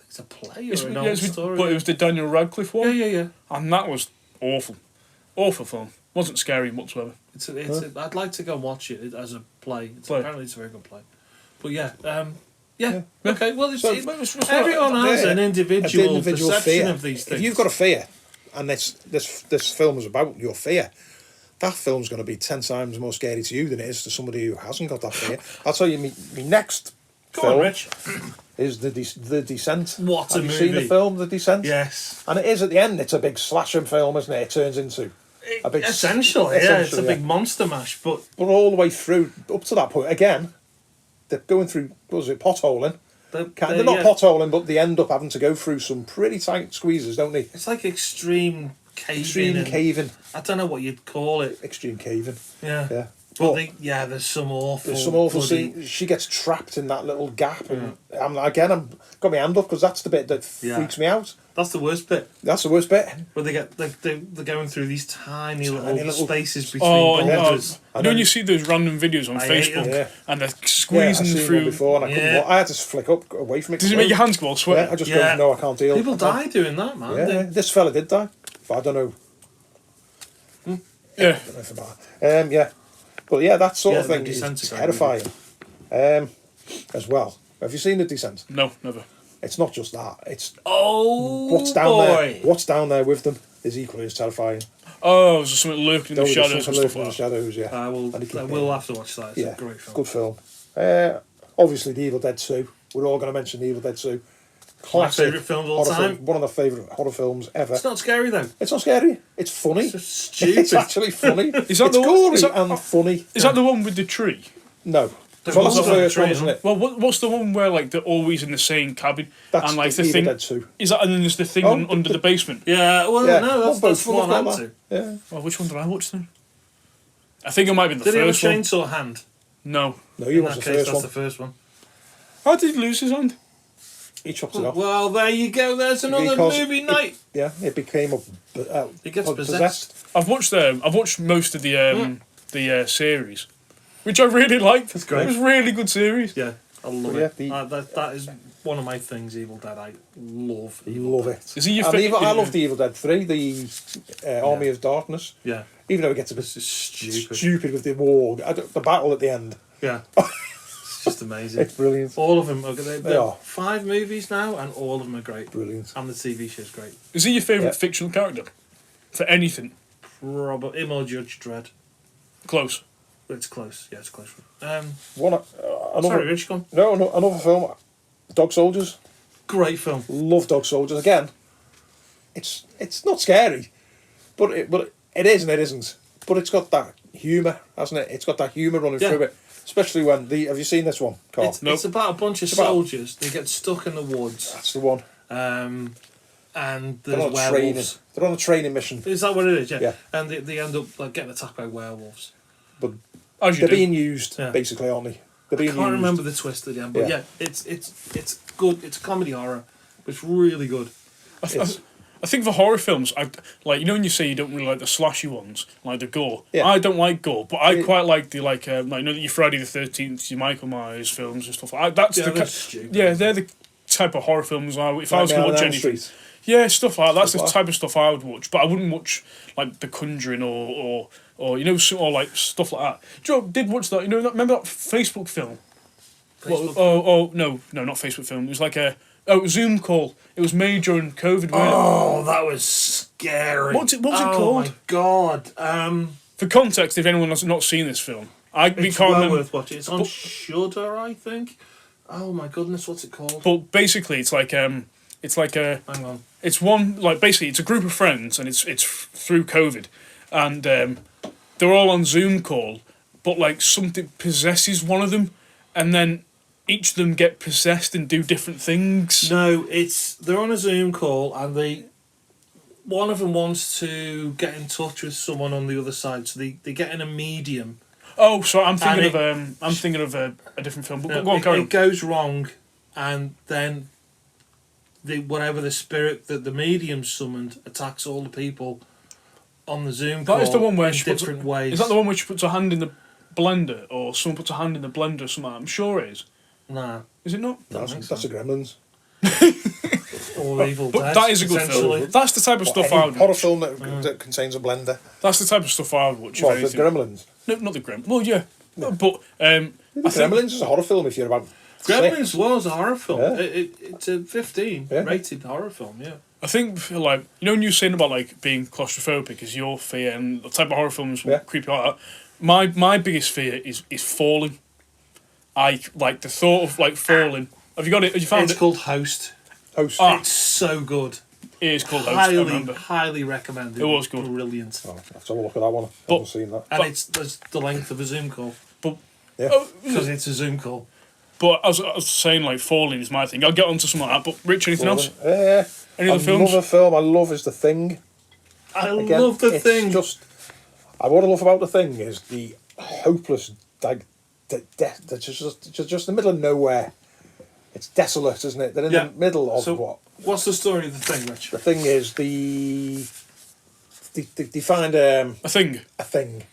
It's a play or an old story. But it was the Daniel Radcliffe one. Yeah. And that was awful. Awful film. Wasn't scary whatsoever. I'd like to go and watch it as a play. Apparently, it's a very good play. But yeah. Okay. Well, everyone has an individual perception fear. of these things. If you've got a fear, and this film is about your fear, that film's going to be 10 times more scary to you than it is to somebody who hasn't got that fear. I'll tell you, my next film Rich. is the Descent. What a Have you movie. seen the film, The Descent? Yes. And it is at the end. It's a big slashing film, isn't it? It turns into a big Essentially, it's a big monster mash. But all the way through up to that point again, they're going through. What was it? Potholing. They're not potholing, but they end up having to go through some pretty tight squeezes, don't they? it's like extreme caving. Extreme caving. I don't know what you'd call it. Extreme caving. Yeah. But There's some awful. there's some awful bloody- scene. She gets trapped in that little gap, and I'm got my hand up because that's the bit that freaks me out. That's the worst bit. That's the worst bit. Where they're going through these tiny little spaces between and borders. when you see those random videos on I hate Facebook them. and they're I've squeezing seen through. one before, and I had to flick up away from it. Does it make your hands go all Yeah, sweaty? I just go, no, I can't deal. People die doing that, man. Yeah, this fella did die, but I don't know. Yeah. I don't know if about. Yeah, but yeah, that sort of The thing is Descent's a great terrifying. As well. Have you seen The Descent? No, never. It's not just that. It's Oh, there. What's down there with them is equally as terrifying. Oh, there's something lurking in the There's shadows and something stuff lurking in like the that. shadows, yeah. I will have to watch that. It's a great film. Good film. Obviously, The Evil Dead 2. We're all going to mention The Evil Dead 2. Classic. My favourite film of all horror time. film. One of the favourite horror films ever. It's not scary though. It's not scary. It's funny. It's just stupid. It's actually funny. Is that it's the one- gory is that- and funny. Is that the one with the tree? No. There Well, was that's the one first tree, one, isn't it? Well, what's the one where like they're always in the same cabin That's and like the the Evil thing Dead 2. is that, and then there's the thing Oh, under the basement. Yeah, well, Yeah. no, that's both one of them and got two. that. Yeah. Well, which one did I watch then? I think it might be the Did he have a first one. chainsaw hand? No. No, you In watched that the case, first that's one. the first one. How did he lose his hand? He chopped it off. Well, there you go. There's another Because movie night. Yeah, it became He gets possessed. I've watched most of the series, which I really liked. That's great. It was a really good series. Yeah, I love Yeah, it. That is one of my things. Evil Dead. I love. You love it. Is he your And favourite? I love the Evil Dead 3, the Army of Darkness. Yeah, Even though it gets a bit it's just stupid. stupid with the war, the battle at the end. Yeah, it's just amazing. It's brilliant. All of them are good. They are. 5 movies now, and all of them are great. Brilliant. And the TV show's great. Is he your favourite Yeah. fictional character? For anything? Robert, him or Judge Dredd. Close. It's close. Yeah, it's close. Another, Rich, go on. No, another film, Dog Soldiers. Great film. Love Dog Soldiers. Again, it's not scary, but it is and it isn't. But it's got that humour, hasn't it? It's got that humour running Yeah. through it. Especially when have you seen this one, Carl? It's about a bunch of soldiers. They get stuck in the woods. That's the one. And They're there's on a training. werewolves. They're on a training mission, Is that what it is? Yeah. Yeah. And they end up like getting attacked by werewolves. but As you they're do. being used Yeah. basically, aren't they? They're being I can't used. remember the twist at the end, but Yeah. yeah, it's good. It's a comedy horror. It's really good. I think for horror films, like when you say you don't really like the slashy ones, like the gore. Yeah. I don't like gore, but I quite like the your Friday the 13th, your Michael Myers films and stuff like that. They're stupid. They're the type of horror films I if I was Nightmare going on to watch Elm anything. Street. Yeah, stuff like that. That's the Stuff like type of stuff I would watch, but I wouldn't watch like The Conjuring or like stuff like that. Joe did watch that. Remember that Facebook film? No, not Facebook film. It was like a Zoom call. It was made during COVID. Oh, that was scary. What's it called? Oh my god. For context, if anyone has not seen this film, we It's can't well remember. worth watching. It's on Shudder, I think. Oh my goodness, what's it called? But basically, it's like a. Hang on. It's one basically it's a group of friends and it's through COVID, and they're all on Zoom call, but like something possesses one of them, and then each of them get possessed and do different things. No, they're on a Zoom call and one of them wants to get in touch with someone on the other side, so they get in a medium. Oh, sorry, I'm thinking And of a different film. But go on, carry on. It goes wrong, and then whatever the spirit that the medium summoned attacks all the people on the Zoom call That is the one where in she puts different ways. Is that the one where she puts her hand in the blender, or someone puts a hand in the blender or something? I'm sure it is. Nah. Is it not? That's a Gremlins. Or Evil But Dead. that is a good essentially. film. That's the type of stuff I Any would horror watch. film that contains a blender. That's the type of stuff I would watch. What, if the anything. Gremlins? No, not the Gremlins. Well, yeah. But I think Gremlins is a horror film if you're about Gremlins 6. was a horror film. Yeah. It's a 15 Yeah. rated horror film, yeah. I think, like, you know, when you were saying about, like, being claustrophobic is your fear, and the type of horror films will Yeah. creep you out. My biggest fear is falling. I like the thought of, like, falling. Have you got it? Have you found It's it? called Host. Host. Ah. It's so good. It is called Host, I remember. Highly recommended. It was good. Brilliant. Oh, I have to have a look at that one. I But- haven't seen that. And it's the length of a Zoom call. But, Yeah. Because it's a Zoom call. but I was saying, like, falling is my thing. I'll get onto something like that. But, Rich, anything else? Yeah. Any other films? Another film I love is The Thing. I Again, love The it's Thing. What I love about The Thing is the hopeless, like, just in the middle of nowhere. It's desolate, isn't it? They're in Yeah. the middle of So- what? What's the story of The Thing, Rich? The thing is they find A thing. a thing.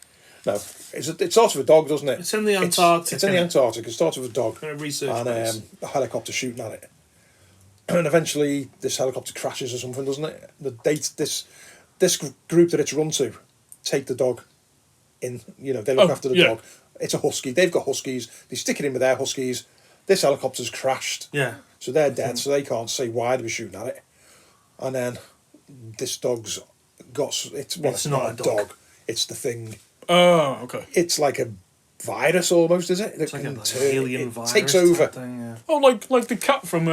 No, it starts with a dog, doesn't it? It's in the Antarctic. It's in the Antarctic. It starts with a dog Kind of research and base. a helicopter shooting at it, and eventually this helicopter crashes or something, doesn't it? This group that it's run to take the dog in. You know, they look after the yeah. dog. It's a husky. They've got huskies. They stick it in with their huskies. This helicopter's crashed. Yeah. So they're dead, so they can't say why they were shooting at it. And then this dog's got... It's not a dog. It's the thing. Oh, okay. It's like a virus almost, is it? It's like an alien virus. Takes over. type thing, yeah. Oh, like the cat from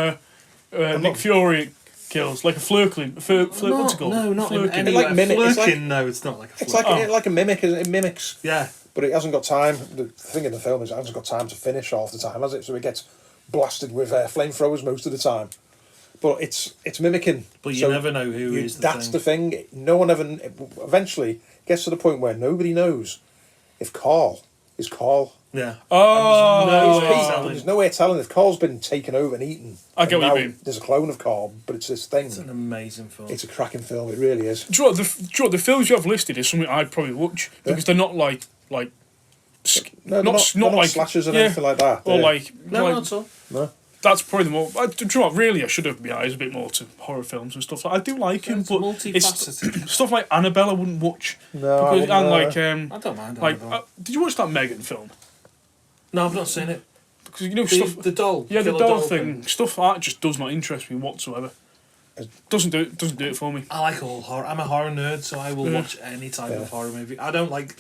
Nick Fury kills, like a flurkling. What's it called? No, not in Flurkin. any Like way. mimic- it's like- No, it's not like a It's flurkin. like a mimic. It mimics. Yeah. But it hasn't got time. The thing in the film is it hasn't got time to finish half the time, has it? So it gets blasted with flamethrowers most of the time. But it's mimicking. But you never know who is the That's thing. the thing. No one ever... Eventually gets to the point where nobody knows if Carl is Carl. Yeah. Oh, And there's no way There's of telling. no way of telling if Carl's been taken over and eaten. I get And what you now mean. There's a clone of Carl, but it's this thing. It's an amazing film. It's a cracking film. It really is. Do you know what, the films you have listed is something I'd probably watch because they're not like No, not they're not like slashers or yeah, anything like that. or They're- like no, like, not at all. no. that's probably the more. Do you know what? Really, I should have my eyes a bit more to horror films and stuff. I do like him, It's but multifaceted. it's stuff like Annabelle I wouldn't watch. No, I wouldn't, and I don't mind like Annabelle. did you watch that Megan film? No, I've not seen it. Because you know stuff. The doll. Yeah, the killer doll thing, stuff like that just does not interest me whatsoever. Doesn't do it for me. I like all horror. I'm a horror nerd, so I will watch any type of horror movie. I don't like...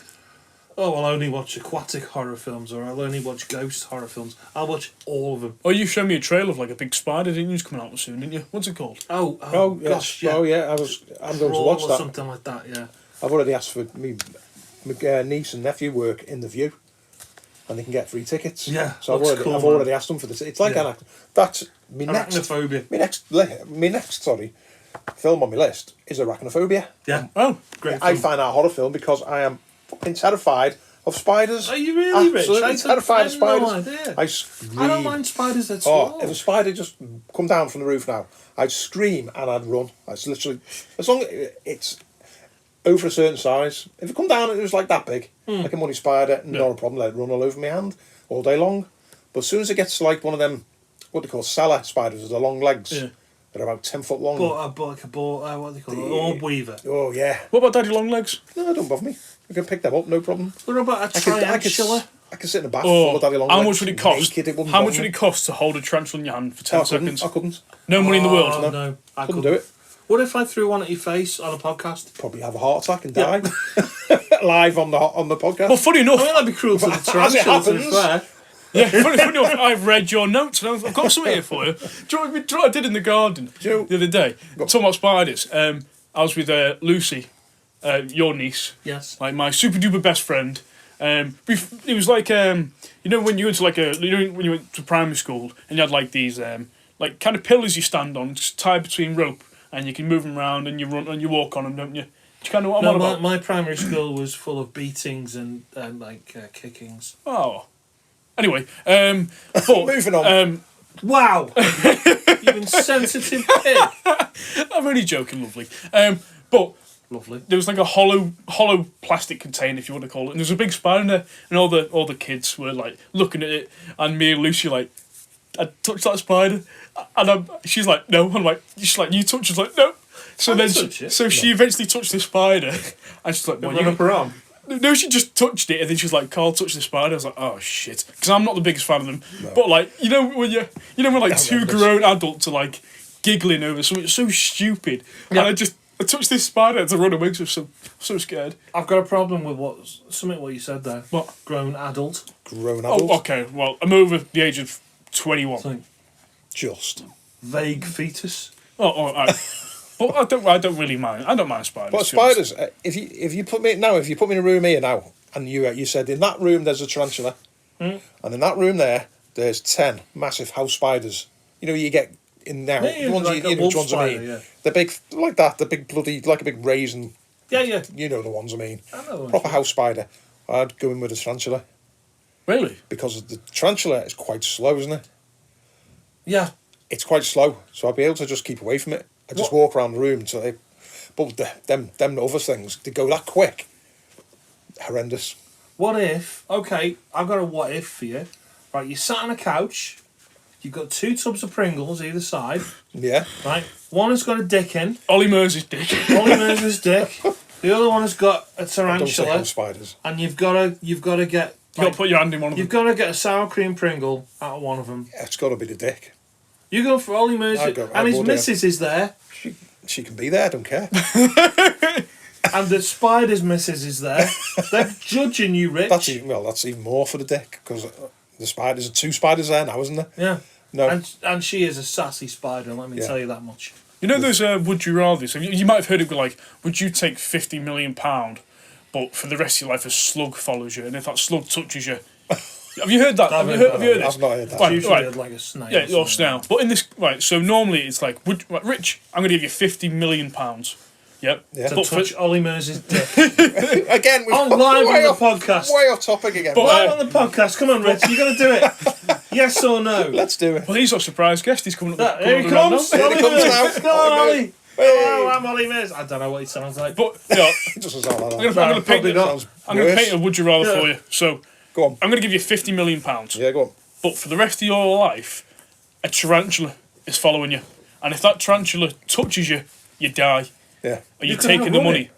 Oh, I'll only watch aquatic horror films, or I'll only watch ghost horror films. I'll watch all of them. Oh, you showed me a trailer of like a big spider, didn't you? It's coming out soon, didn't you? What's it called? Oh, yeah. gosh, yeah. Oh yeah, I'm going to Crawl watch or that. something like that, yeah. I've already asked for my niece and nephew work in The View, and they can get free tickets. Yeah, So I've looks cool, already man. asked them for this. It's like Yeah. that's my next Arachnophobia. film on my list is Arachnophobia. Yeah. Oh, Great I film. find that a horror film because I am fucking terrified of spiders. Are you really, Rich? Absolutely terrified of I had spiders. no idea. I scream. I don't mind spiders at all. Oh, if a spider just come down from the roof now, I'd scream and I'd run. That's literally, as long as it's over a certain size. If it come down and it was like that big, like a money spider, not a problem. Let it run all over my hand all day long. But as soon as it gets to like one of them, what they call cellar spiders with the long legs, Yeah. they're about 10 foot long. What do they call it? Orb weaver. Oh yeah. what about Daddy Longlegs? No, don't bother me. I can pick them up, no problem. What about a I tarantula? could sit in a bath full Oh, of daddy long how legs, much would it cost? naked, it wouldn't How bother much would me. it cost to hold a tarantula in your hand for Oh, 10 seconds? I couldn't. No money in the world. Oh, no. I Couldn't couldn't do it. What if I threw one at your face on a podcast? Probably have a heart attack and die live on the podcast. Well, funny I enough, mean, that'd be cruel to the As it tarantula, to be happens. fair. yeah, funny enough, I've read your notes and I've got something here for you. Do you know what I did in the garden you- the other day? Talking about spiders. I was with Lucy, your niece, Yes. like my super duper best friend. It was like you know when you went to when you went to primary school and you had like these like kind of pillars you stand on, just tied between rope, and you can move them around and you run and you walk on them, don't you? Do you kind of what I'm No, on about? my primary school was full of beatings and kickings. Oh, anyway, but Moving on. Wow. You insensitive pig. I'm only joking, lovely. But Lovely. there was like a hollow plastic container, if you want to call it, and there was a big spider in there, and all the kids were like looking at it, and me and Lucy like, I touched that spider, and she's like, no, I'm like, she's like, you touch it, like, no. So then, she eventually touched the spider, and she's like, Run up her arm. no, she just touched it, and then she was like, Carl touched the spider. I was like, oh shit, because I'm not the biggest fan of them, but like, when like two grown adults are like giggling over something so stupid, and I touched this spider to run away, so I'm so scared. I've got a problem with what you said there. What? Grown adult. Grown adult. Oh, okay. Well, I'm over the age of 21. Something Just. vague fetus. All right. But I don't really mind. I don't mind spiders. But spiders, if you put me in a room here now, and you said in that room there's a tarantula, and in that room there's 10 massive house spiders. You know, you get in now. Yeah, the ones like you a know wolf which ones spider, I mean. yeah. They're big like that. They're big bloody like a big raisin. Yeah. You know the ones I mean. I know the ones. Proper house spider. I'd go in with a tarantula Really? because the tarantula is quite slow, isn't it? Yeah. It's quite slow, so I'd be able to just keep away from it. I just walk around the room until they. But them other things, they go that quick. Horrendous. What if? Okay, I've got a what if for you. Right, you sat on a couch. You've got 2 tubs of Pringles either side. Yeah. Right, one has got a dick in. Ollie Mers's dick. Ollie Mers's dick. The other one has got a Don't say tarantula. house spiders. And you've got to get. You got to put your hand in one of them. You've got to get a sour cream Pringle out of one of them. Yeah, it's got to be the dick. You go for Ollie Mers, I'd go- and his I'd missus is there, She can be there. I don't care. and the spider's missus is there. They're judging you, Rich. That's even more for the dick because the spiders are 2 spiders there now, isn't there? Yeah. No. And she is a sassy spider. Let me Yeah. tell you that much. You know those would you rather? So you might have heard it go like, would you take £50 million, but for the rest of your life a slug follows you, and if that slug touches you, have you heard that? Have you heard this? I've not heard that. Right, Usually right. like a snail. Yeah, or something. snail. But in this, right, so normally it's like, Rich, I'm going to give you £50 million. Yep. Yeah. To But touch Ollie Mers's dick. Again, we've On got live way on the podcast. Way off topic again. But, Live on the podcast. Come on, Rich. You're going to do it. Yes or no? Let's do it. Well, he's our surprise guest. He's coming up. Here he coming up comes. now. Here he comes now. Come on, Ollie Ollie. Mers. Hello, I'm Ollie Mers. I don't know what he sounds like. But yeah, It doesn't sound like I'm that. going to paint probably not. I'm going to Worse. paint a would you rather Yeah. for you. So Go on. I'm going to give you £50 million. Yeah, go on. But for the rest of your life, a tarantula is following you, and if that tarantula touches you, you die. Yeah. Are you can taking the outrun money? it.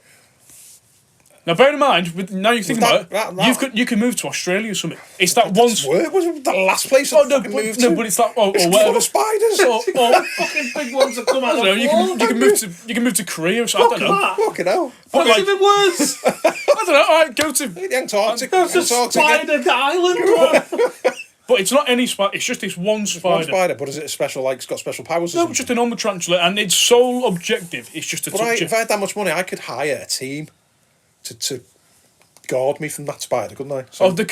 Now, bear in mind, now you think about it, that- you can move to Australia or something. It's that one. Where was the last place I fucking moved to? But it's that or It's full whatever. of spiders. Or, Fucking big ones that come I out don't know. of the You wall. can move to Korea. Or so, I don't know. that. Fucking hell. But What's like, even worse? I don't know. All right, go to. The Antarctic. That's a spider island one. But it's not any spider. It's just this one One spider. spider, but is it a special, like, it's got special powers or No, something? it's just a normal tarantula, and its sole objective is just to But touch if I had that much money, I could hire a team to guard me from that spider, couldn't I? So, Oh, they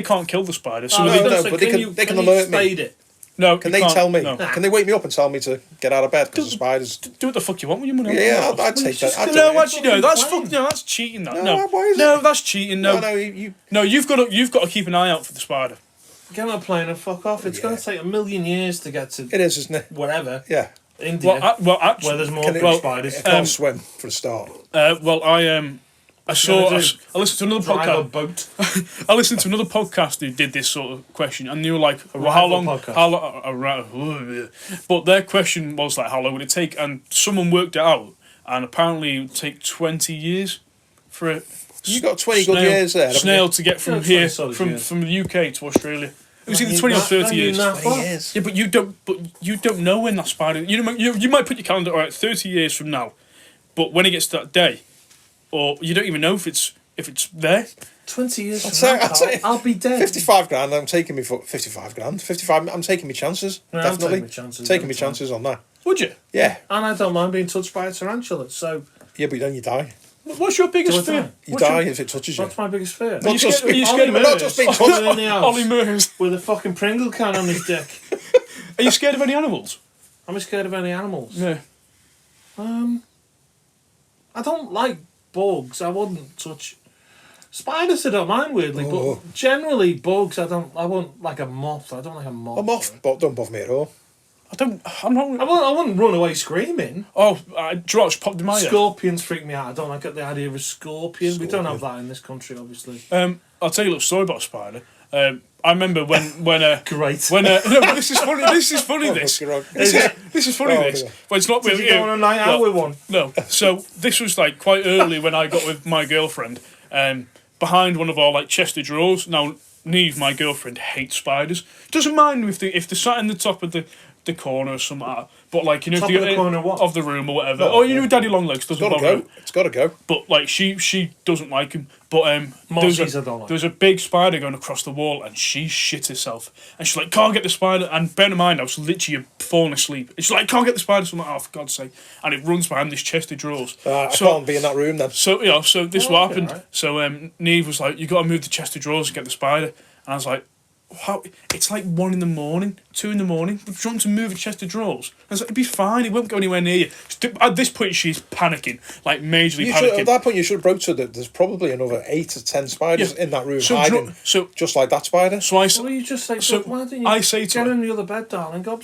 can't kill the spider. So no, they, no, So but they can alert me. spade it? no, Can you they can't, tell me? No. Can they wake me up and tell me to get out of bed because the spiders? Do what the fuck you want with your money. Yeah, I'd take that. I'd No, take it. actually, no. That's Fucking fuck. No, that's cheating. That No, why is no, it? that's cheating. No, No, you. no. You've got to keep an eye out for the spider. Get on a plane and fuck off. It's going to take 1,000,000 years to get to It is, isn't it? whatever. Yeah. India. Actually, where there's more Can big it- spiders. It can't swim for a start. I saw. gonna I, do? I listened to another Drive a podcast. boat. I listened to another podcast who did this sort of question, and they were like, well, "How long? podcast. How long?" But their question was like, "How long would it take?" And someone worked it out, and apparently it would take 20 years for it. You got 20 good years there. haven't Snail you? to get from Yeah, 20 here, solid from years. from the UK to Australia. It was either 20 or Not 30 years. that far. 20 years. Yeah, but you don't know when that spider. You might put your calendar all right 30 years from now, but when it gets to that day, or you don't even know if it's there. 20 years I'll from say- now, I'll say- I'll be dead. 55 grand, I'm taking me for 55 grand. 55, I'm taking my chances. Yeah, I'm definitely. taking my chances Taking every my time. chances on that. Would you? Yeah. And I don't mind being touched by a tarantula. So Yeah, but then you die. What's your biggest Do I die? fear? You What's die your- if it touches you. that's my biggest fear. Are you just scared? Are you being- scared of Ollie not animals? just being Mers touched. in the house Ollie Mers. with a fucking Pringle can on his dick. Are you scared of any animals? I'm scared of any animals. Yeah. I don't like bugs. I wouldn't touch. Spiders I don't mind weirdly, Oh. but generally bugs I won't like a moth. I don't like a moth. A moth, but don't bother me at all. I'm not. I wouldn't run away screaming. Oh, drops popped in my head. Scorpions freak me out. I don't like the idea of a scorpion. We don't have that in this country, obviously. I'll tell you a little story about a spider. I remember when Great. when no, but this is funny. This is funny. This is funny. Oh, This. yeah. But it's not Did really. you go on a night out with one? No. So this was like quite early when I got with my girlfriend. Behind one of our like chest of drawers. Now Neve, my girlfriend, hates spiders. Doesn't mind if they're sat in the top of the corner or something like that. But like, you know, Top if of the corner what? of the room or whatever. No, Oh, you know, Daddy Longlegs doesn't Gotta bother go. her. It's got to go. But like she doesn't like him. But Mossies I don't like. there was a big spider going across the wall, and she shit herself. And she's like, "Can't get the spider." And bear in mind, I was literally falling asleep. And she's like, "Can't get the spider." So I'm like, "Oh, for God's sake!" And it runs behind this chest of drawers. I can't be in that room then. So so this Oh, what okay, happened. right. So Neve was like, "You got to move the chest of drawers and get the spider." And I was like, "How? It's like 1 a.m, 2 a.m. Do you want to move a chest of drawers?" I was like, "It'd be fine. It won't go anywhere near you." At this point, she's panicking, like majorly You should, panicking. at that point, you should have broached her that there's probably another 8 to 10 spiders Yeah. in that room So hiding, so just like that spider. so I Well, you just say, So, why don't you I say to get her- in the other bed, darling? Go,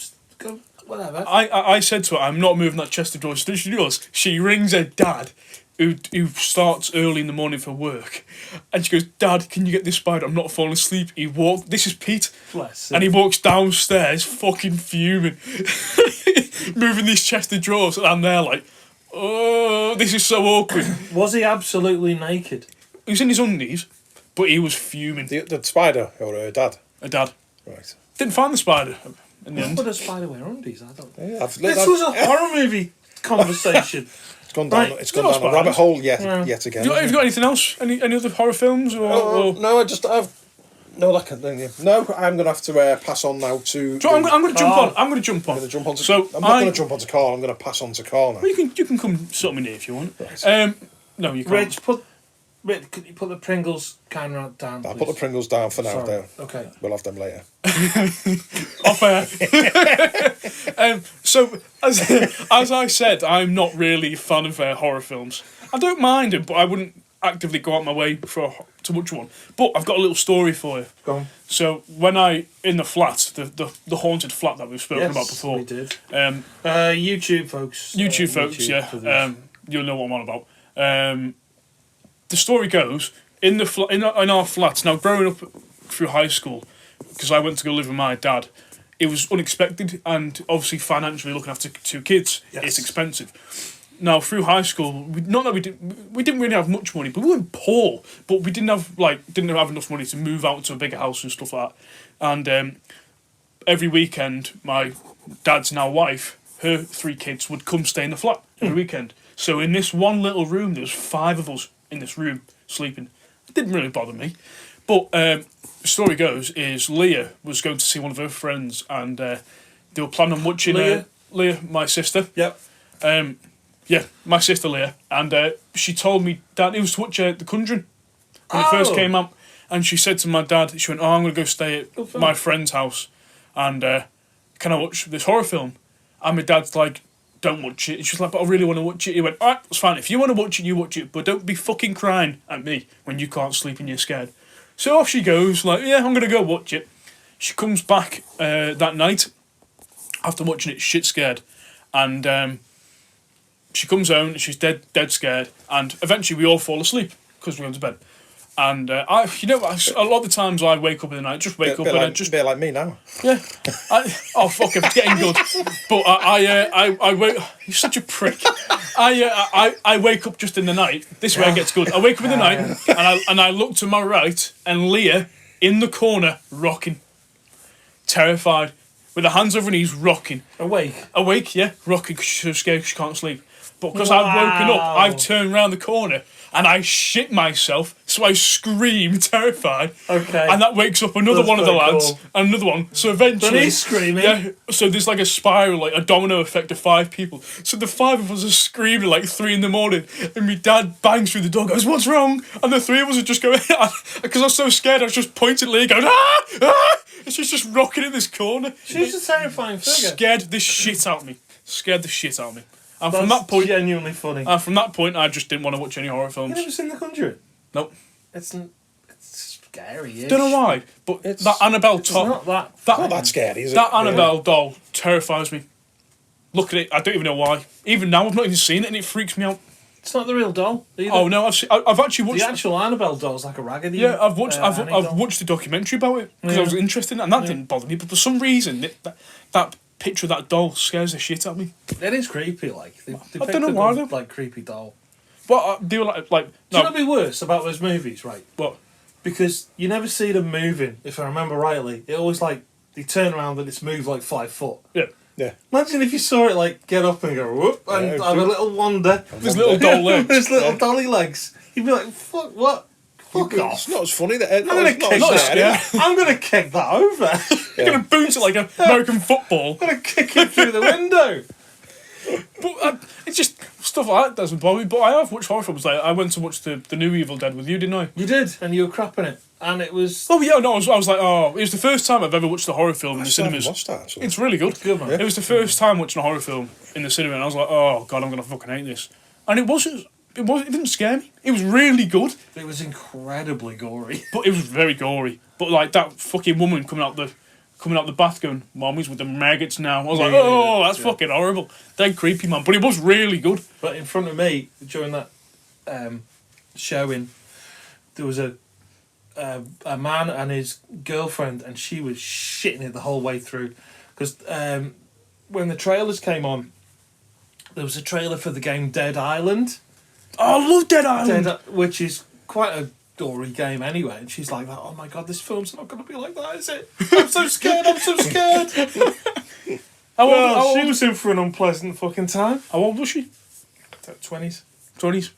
whatever. I said to her, "I'm not moving that chest of drawers." So she does. She rings her dad, who starts early in the morning for work, and she goes, "Dad, can you get this spider? I'm not falling asleep." This is Pete, Bless and he walks downstairs, fucking fuming, moving these chest of drawers, and I'm there like, "Oh, this is so awkward." Was he absolutely naked? He was in his undies, but he was fuming. The spider or her dad. Her dad Right. didn't find the spider in the end. Would a spider wear undies? I don't. Yeah, This was a horror movie conversation. It's gone down. Right. It's gone No down a spiders. rabbit hole yet Yeah. again. Have you got anything else? Any other horror films or? No, I've no, that can no. I'm gonna have to pass on now to. So I'm going to jump Carl. on. I'm going to jump on. I'm gonna jump on to, So I'm not going to jump onto Carl. I'm going to pass on to Carl now. Well, you can come sort me near if you want. Right. No, you can't. Rich, could you put the Pringles can down, I'll please? put the Pringles down for now. Sorry. There, Okay. we'll have them later. Off air. So as I said, I'm not really a fan of horror films. I don't mind them, but I wouldn't actively go out my way to watch one. But I've got a little story for you. Go on. So when in the flat, the haunted flat that we've spoken about before. we did. Um, YouTube folks. YouTube folks, for this. yeah. You'll know what I'm on about. The story goes in our flats. Now, growing up through high school, because I went to go live with my dad, it was unexpected, and obviously financially looking after 2 kids, it's expensive. Now, through high school, we didn't really have much money, but we weren't poor. But we didn't have enough money to move out to a bigger house and stuff like that. And every weekend, my dad's now wife, her 3 kids would come stay in the flat every weekend. So in this one little room, there was 5 of us in this room sleeping. It didn't really bother me. But the story goes is Leah was going to see one of her friends, and they were planning on watching Leah, my sister. Yep. Yeah, my sister Leah, and she told me that it was to watch The Conjuring when it first came out, and she said to my dad, she went, "Oh, I'm going to go stay at my friend's house, and can I watch this horror film?" And my dad's like, "Don't watch it." And she's like, "But I really want to watch it." He went, "Alright, that's fine. If you want to watch it, you watch it, but don't be fucking crying at me when you can't sleep and you're scared." So off she goes, like, "Yeah, I'm going to go watch it." She comes back that night after watching it, shit scared, and she comes home and she's dead scared, and eventually we all fall asleep because we're going to bed. And a lot of the times I wake up in the night, just wake up and I just bit like me now. yeah. Oh fuck! I'm getting good, but I wake. You're such a prick. I wake up just in the night. This is where it gets good. I wake up in the night and I look to my right and Leah in the corner rocking, terrified, with her hands over her knees rocking. Awake, yeah, rocking because she's so scared she can't sleep. But because I've woken up, I've turned round the corner and I shit myself, so I scream, terrified. Okay. And that wakes up another That's one of the quite lads, cool. and another one. So eventually, But he's screaming. Yeah. So there's like a spiral, like a domino effect of 5 people. So the 5 of us are screaming like 3 in the morning, and my dad bangs through the door, goes, "What's wrong?" And the 3 of us are just going, because I was so scared, I was just pointing at Leah, going, "Ah, ah!" And she's just rocking in this corner. She's a terrifying figure. Scared the shit out of me. Scared the shit out of me. And That's from that point, genuinely funny. I just didn't want to watch any horror films. You never seen The Conjuring? Nope. It's scary. Don't know why, but that Annabelle It's not that. Not that scary, is it? That Annabelle doll terrifies me. Look at it. I don't even know why. Even now, I've not even seen it, and it freaks me out. It's not the real doll. Either. Oh no, I've actually watched the actual Annabelle doll's like a raggedy. Yeah, I've watched. I've doll. watched a documentary about it because I was interested in it, and that didn't bother me. But for some reason, that picture of that doll scares the shit out of me. It is creepy. Like they I don't know why though. Like creepy doll. But do you like? Do you know what'd be worse about those movies, right? What? Because you never see them moving. If I remember rightly, it always like they turn around and it's moved like 5 foot. Yeah. Yeah. Imagine if you saw it like get up and go whoop and have a little wander. There's little doll legs. There's little dolly legs. You'd be like, fuck what? Fuck It's off. not as funny. That I'm gonna kick that. I'm gonna kick that over. You're gonna boot it like an American football. I'm gonna kick it through the window. But it's just stuff like that doesn't bother me. But I have watched horror films. Like I went to watch the new Evil Dead with you, didn't I? You did, and you were crapping it, and it was. Oh yeah, no, I was like, it was the first time I've ever watched a horror film in the cinemas. Watched that, actually. It's really good. It's good, man. It was the first time watching a horror film in the cinema, and I was like, oh god, I'm gonna fucking hate this. And it wasn't. It didn't scare me. It was really good, It was incredibly gory. but it was very gory. But like that fucking woman coming out the bath going, "Mommy's with the maggots now." I was like, oh, that's fucking horrible. They're creepy, man. But it was really good. But in front of me during that showing, there was a man and his girlfriend, and she was shitting it the whole way through. Because when the trailers came on, there was a trailer for the game Dead Island. Oh, I love Dead Island. Which is quite a gory game anyway. And she's like, oh my god, this film's not going to be like that, is it? I'm so scared, I'm so scared. She was in for an unpleasant fucking time. How old was she? 20s. 20s.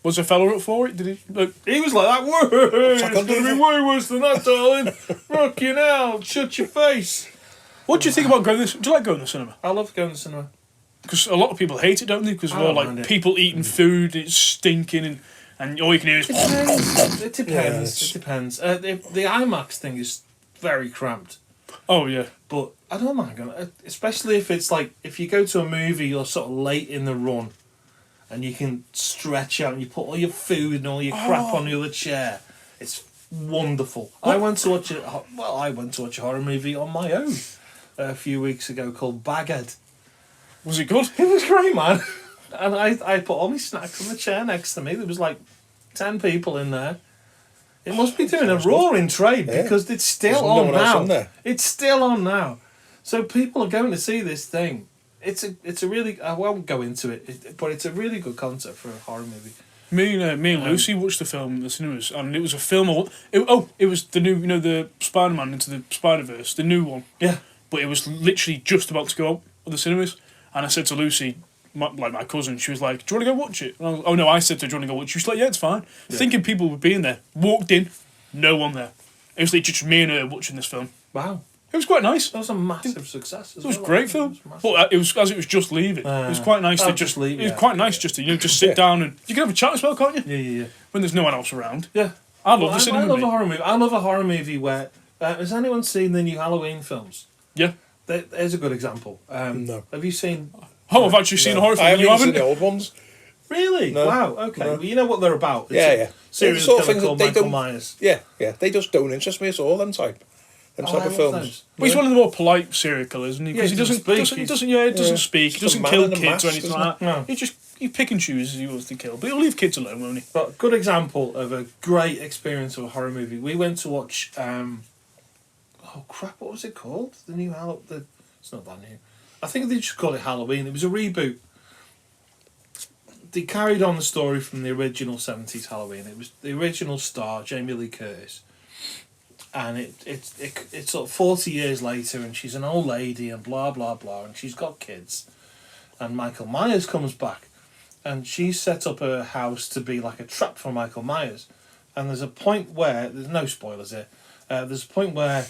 Was the fella up for it? Did he? Look, He was like that. Whoa, it's going to be way worse than that, darling. Fucking hell, shut your face. what do you think about going to the? Do you like going to the cinema? I love going to cinema. Because a lot of people hate it, don't they? Because I we're don't like mind it. people eating food, it's stinking, and all you can hear is. It depends. Yeah, It depends. The IMAX thing is very cramped. Oh yeah. But I don't mind going, especially if it's like, if you go to a movie, you're sort of late in the run, and you can stretch out and you put all your food and all your crap on the other chair. It's wonderful. I went to watch a horror movie on my own a few weeks ago called Baghead. Was it good? It was great, man. And I put all my snacks on the chair next to me. There was like 10 people in there. It must be doing a roaring trade because it's still There's no on one else now. on there. It's still on now. So people are going to see this thing. It's a really, I won't go into it, but it's a really good concept for a horror movie. Me and Lucy watched the film in the cinemas, and it was a film. It was the new, the Spider-Man Into the Spider-Verse, the new one. Yeah. But it was literally just about to go out of the cinemas, and I said to Lucy, my cousin, she was like, "Do you want to go watch it?" And I said to her, "Do you want to go watch it?" She was like, "Yeah, it's fine." Yeah. Thinking people would be in there, walked in, no one there. It was literally just me and her watching this film. Wow. It was quite nice. That was a massive success. It was a great film, but it was just leaving. It was quite nice to just leave. It was quite nice just to just sit down and you can have a chat as well, can't you? Yeah. When there's no one else around. Yeah. I love the cinema. I love a horror movie. I love a horror movie where has anyone seen the new Halloween films? Yeah. There's a good example. No. Have you seen? Oh, I've actually seen a horror film. I haven't You even haven't? seen the old ones. Really? No. Wow. Okay. No. Well, you know what they're about. It's Yeah. Serial Sort of killer things called that they Michael don't- Myers. Yeah. They just don't interest me at all. Them type I of love films. those. But he's one of the more polite serial killers, isn't he? Because Yeah, he doesn't speak. He doesn't speak. He Just a doesn't man kill in a kids mask, or anything isn't like that. No. He pick and chooses who he wants to kill, but he'll leave kids alone, won't he? But good example of a great experience of a horror movie. We went to watch. Oh crap! What was it called? The new Halloween. It's not that new. I think they just call it Halloween. It was a reboot. They carried on the story from the original 70s Halloween. It was the original star, Jamie Lee Curtis. And it's sort of 40 years later, and she's an old lady, and blah, blah, blah, and she's got kids. And Michael Myers comes back, and she's set up her house to be like a trap for Michael Myers. And there's a point where, there's no spoilers here, there's a point where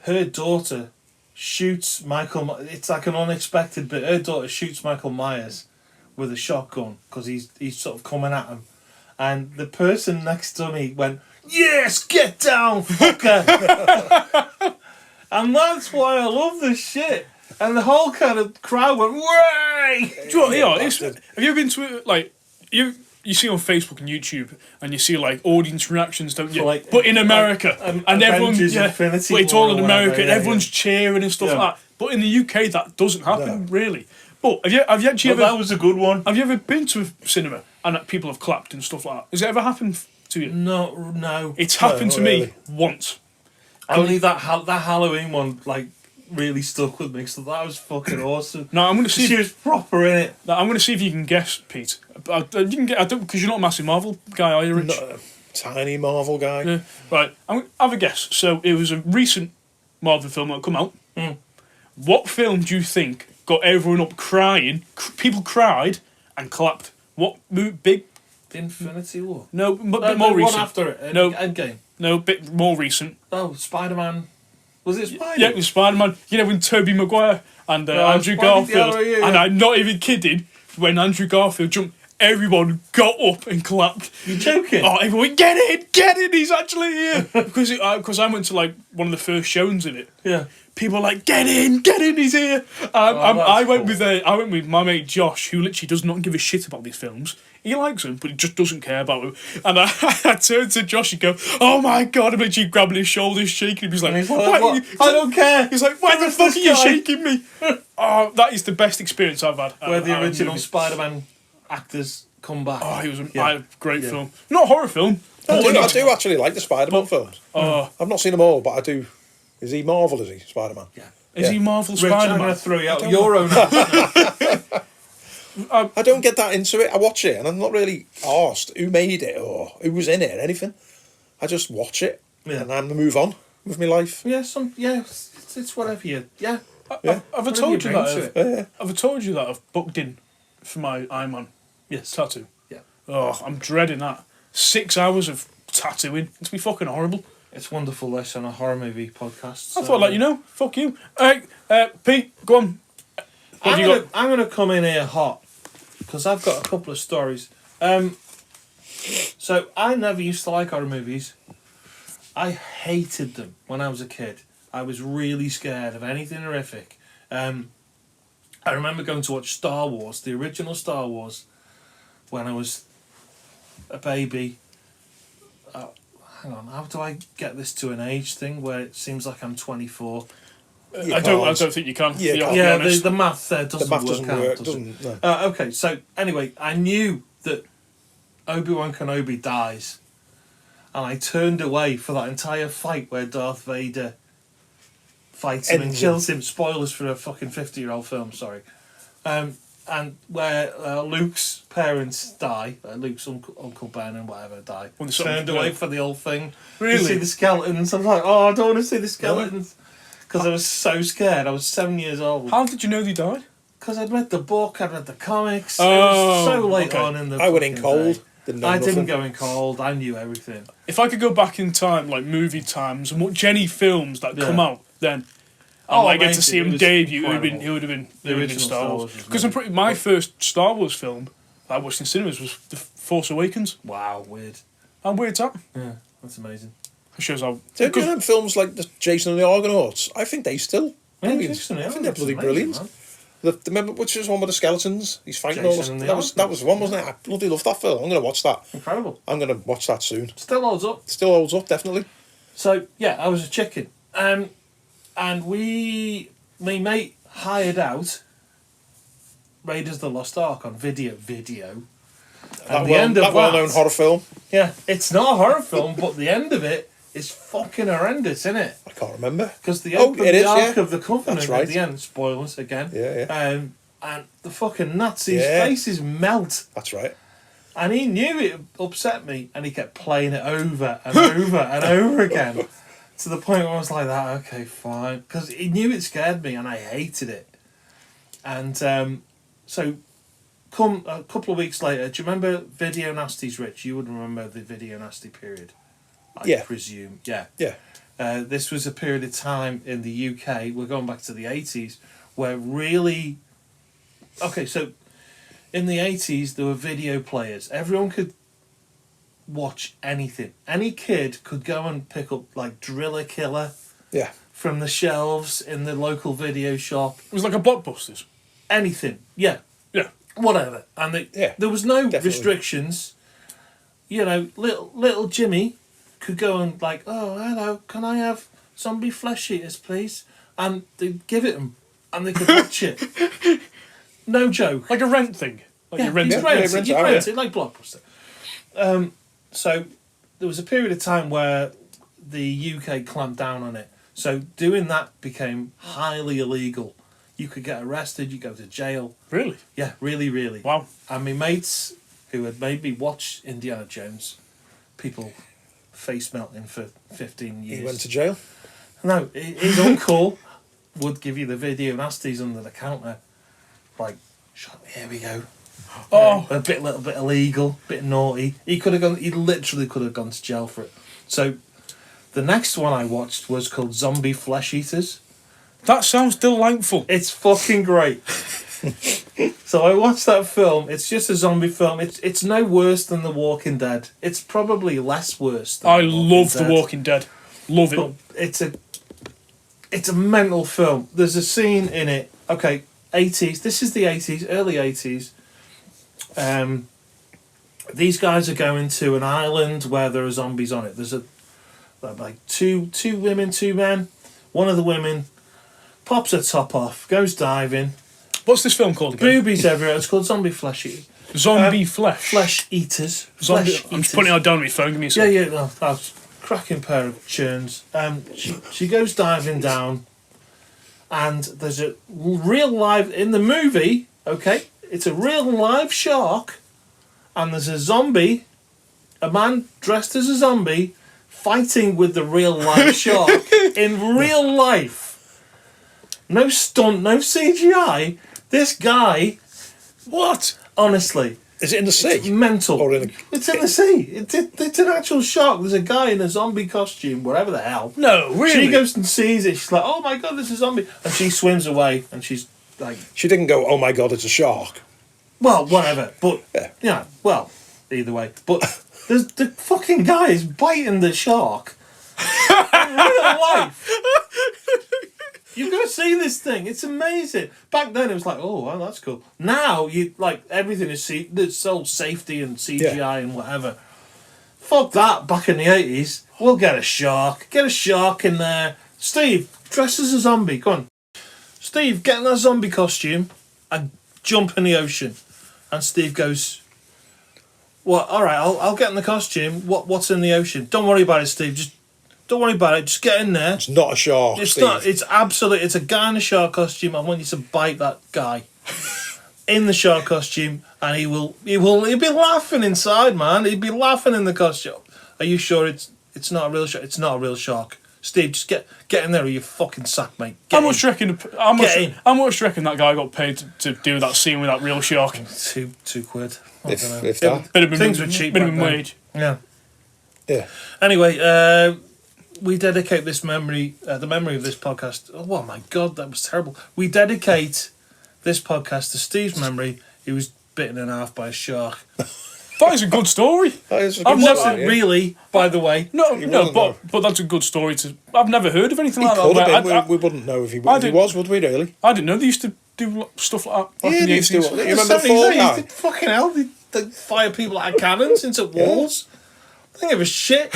her daughter shoots it's like an unexpected bit, her daughter shoots Michael Myers with a shotgun because he's sort of coming at him, and the person next to me went, "Yes, get down, fucker!" And that's why I love this shit. And the whole kind of crowd went, "Way!" Do you know what, have you ever been to like you? you see on Facebook and YouTube, and you see like audience reactions, don't you? Like, but in America, and everyone, Infinity but it's War all in or America, whatever, and everyone's cheering and stuff like that. But in the UK, that doesn't happen really. But have you actually ever? That was a good one. Have you ever been to a cinema and people have clapped and stuff like that? Has it ever happened to you? No. It's happened to me once. Only that Halloween one, like, really stuck with me, because that was fucking awesome. No, I'm going to see. She was proper in it. I'm going to see if you can guess, Pete. You can get. I don't, because you're not a massive Marvel guy, are you, Rich? Not a tiny Marvel guy. Yeah. Right. I'm gonna have a guess. So it was a recent Marvel film that come out. What film do you think got everyone up crying? People cried and clapped. What big? Infinity War. No, but bit more recent. One after it. No. Endgame. No, bit more recent. Oh, Spider-Man. Was it Spider-Man? Yeah, it was Spider-Man. You know, when Tobey Maguire and Andrew Garfield, and I'm not even kidding, when Andrew Garfield jumped, everyone got up and clapped. You're joking? Oh, everyone, get in, he's actually here. Because I went to like one of the first showings of it. Yeah. People are like, get in, he's here. I went with my mate Josh, who literally does not give a shit about these films. He likes them, but he just doesn't care about them. And I turned to Josh and go, oh my God, I'm literally grabbing his shoulders, shaking him. He's like, what? I don't care. He's like, why the fuck are you shaking me? Oh, that is the best experience I've had. Where the original Spider-Man actors come back. Oh, he was a great film. Not a horror film. I do actually like the Spider-Man films. I've not seen them all, but I do. Is he Marvel, is he, Spider-Man? Yeah. Is he Marvel Rich, Spider-Man? I'm going to throw you out your own house. I don't get that into it. I watch it and I'm not really asked who made it or who was in it or anything. I just watch it and then move on with my life. Yeah, it's whatever you... Yeah. Have I told you that? I've told you that I've booked in for my Iron tattoo? Yeah. Oh, I'm dreading that. 6 hours of tattooing. It's be fucking horrible. It's wonderful this on a horror movie podcast. So. I thought I'd let you know. Fuck you. Hey, Pete, go on. I'm going to come in here hot because I've got a couple of stories. So I never used to like horror movies. I hated them when I was a kid. I was really scared of anything horrific. I remember going to watch Star Wars, the original Star Wars, when I was a baby. Hang on, how do I get this to an age thing where it seems like I'm 24? I don't think you can. Yeah, the math there doesn't work. Doesn't out, work. does it? No. Okay, so anyway, I knew that Obi-Wan Kenobi dies, and I turned away for that entire fight where Darth Vader fights him and kills him. Spoilers for a fucking 50-year-old film, sorry. And where Luke's parents die, Luke's Uncle Ben and whatever die. Turned away for the whole thing. Really? You see the skeletons. I'm like, oh, I don't want to see the skeletons. Because I was so scared. I was 7 years old. How did you know they died? Because I'd read the book, I'd read the comics. Oh, it was so late on in the I went in cold. I didn't go in cold. I knew everything. If I could go back in time, like movie times, and watch any films that come out, then I get to see him debut. It would have been the original Star Wars. Because my first Star Wars film that I watched in cinemas was The Force Awakens. Wow, weird. How weird's that? Yeah, that's amazing. It shows how. Them films like the Jason and the Argonauts, I think they still. Jason, I think they're bloody brilliant. Remember which was one with the skeletons? He's fighting Jason all that was one, wasn't it? I bloody love that film. I'm going to watch that. Incredible. I'm going to watch that soon. Still holds up. Still holds up, definitely. So yeah, I was a chicken, and my mate hired out Raiders of the Lost Ark on video. And That well-known horror film. Yeah, it's not a horror film, but the end of it is fucking horrendous, isn't it? I can't remember. Because the Ark of the Covenant That's right. at the end, spoilers again. Yeah. And the fucking Nazis' faces melt. That's right. And he knew it upset me, and he kept playing it over and over and over again. To the point where I was like, that, okay, fine. Because he knew it scared me, and I hated it. And so, come a couple of weeks later, do you remember Video Nasties, Rich? You would remember the Video Nasty period, I presume. Yeah. This was a period of time in the UK, we're going back to the 80s, where really... Okay, so in the 80s, there were video players. Everyone could watch anything. Any kid could go and pick up, like, Driller Killer from the shelves in the local video shop. It was like a Blockbusters. Anything. Yeah. Whatever. And there was no restrictions. little Jimmy could go and like, oh, hello, can I have zombie flesh eaters, please? And they'd give it them, and they could watch it. No joke. Like a rent thing. Like you rent you'd it. rent it like Blockbuster. So there was a period of time where the UK clamped down on it. So doing that became highly illegal. You could get arrested, you go to jail. Really? Yeah, really, really. Wow. And my mates who had made me watch Indiana Jones, people face melting for 15 years. He went to jail? No, his uncle would give you the video nasties under the counter. Like, here we go. Oh. A little bit illegal, bit naughty. He literally could have gone to jail for it. So the next one I watched was called Zombie Flesh Eaters. That sounds delightful. It's fucking great. So I watched that film. It's just a zombie film. It's no worse than The Walking Dead. It's probably less worse than I The Walking love Dead. The Walking Dead. Love it. But it's a mental film. There's a scene in it. Okay, 80s. This is the 80s, early 80s. These guys are going to an island where there are zombies on it. There's like two women, 2 men. One of the women pops her top off, goes diving. What's this film called again? Boobies everywhere. It's called Zombie Flesh Eaters. Zombie Flesh. Flesh Eaters. Zombie. Flesh I'm just Eaters. putting it down on my phone. Give me a second. Yeah. No, that's a cracking pair of churns. She goes diving down, and there's a real live in the movie. Okay, it's a real live shark, and there's a zombie, a man dressed as a zombie, fighting with the real live shark in real life. No stunt, no CGI. This guy, What? honestly, Is it in the sea? it's mental. Or in It's in the sea. It's an actual shark. There's a guy in a zombie costume, whatever the hell. No, really? She goes and sees it. She's like, "Oh my god, there's a zombie!" And she swims away. And she's like, She didn't go, oh my God, it's a shark. "Well, whatever." But Yeah. well, either way. But the fucking guy is biting the shark in real life. You've got to see this thing. It's amazing. Back then, it was like, oh, well, that's cool. Now, everything is there's all safety and CGI and whatever. Fuck that. Back in the 80s, we'll get a shark. Get a shark in there. Steve, dress as a zombie. Go on. Steve, get in that zombie costume and jump in the ocean. And Steve goes, "What? All right, I'll get in the costume. What's in the ocean? Don't worry about it, Steve. Just don't worry about it. Just get in there." It's not a shark, It's Steve. not. It's absolute. It's a guy in a shark costume. I want you to bite that guy in the shark costume, and he'll be laughing inside, man. He'd be laughing in the costume. Are you sure it's not a real shark? It's not a real shark. Steve, just get in there or you fucking sack, mate. How much do you reckon that guy got paid to do that scene with that real shark? £2 quid. I If don't know. that. Bit of Things were cheap minimum back then. wage. Yeah. Yeah. Anyway, we dedicate this memory, the memory of this podcast. Oh my God, that was terrible. We dedicate this podcast to Steve's memory. He was bitten in half by a shark. That is a good story. That is a I've good never story, yeah. Really, by the way. No, You no, wouldn't but that's a good story to. I've never heard of anything He like could that. have been. I We wouldn't know if he didn't- was, would we, really? didn't know they used to do stuff like that back Yeah, in the they used to 80s. do it. You remember the 70s, Fall they Guy? used to- Fucking hell, they fire people out of cannons into walls. I don't give a shit.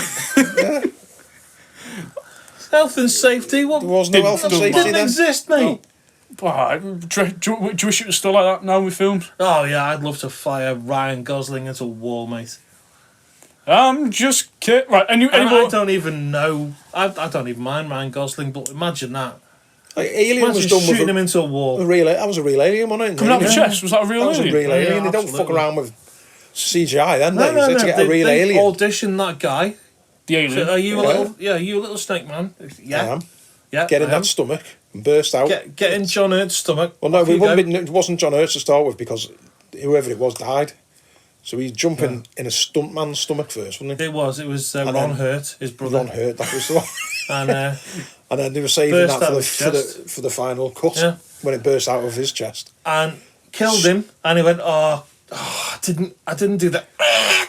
Health and safety. What? There was no health and It safety didn't then. exist, mate. Do you wish it was still like that now with films? Oh yeah, I'd love to fire Ryan Gosling into a wall, mate. I'm just kidding. Right, And I anymore? don't even know. I don't even mind Ryan Gosling, but imagine that. Like, Alien Imagine was done shooting with him into a a wall. real. That was a real alien, wasn't it? Coming out the Alien? chest, was that a real That was a alien? real alien. Yeah, They don't fuck absolutely. around with CGI then, No, they to get a real they alien. auditioned that guy. The alien. Are you a Yeah. little? Yeah, you a little snake man. I Yeah, am. yeah. Get in I am. that stomach and burst out. Get in John Hurt's stomach. Well, no, Off you go. it wasn't John Hurt to start with because whoever it was died. So he's jumping in a stuntman's stomach first, wasn't he? It was Ron then Hurt, his brother, Ron Hurt, that was the one. and And then they were saving Burst that out for of his chest. the final cut Yeah. when it burst out of his chest. killed him. And he went, I didn't do that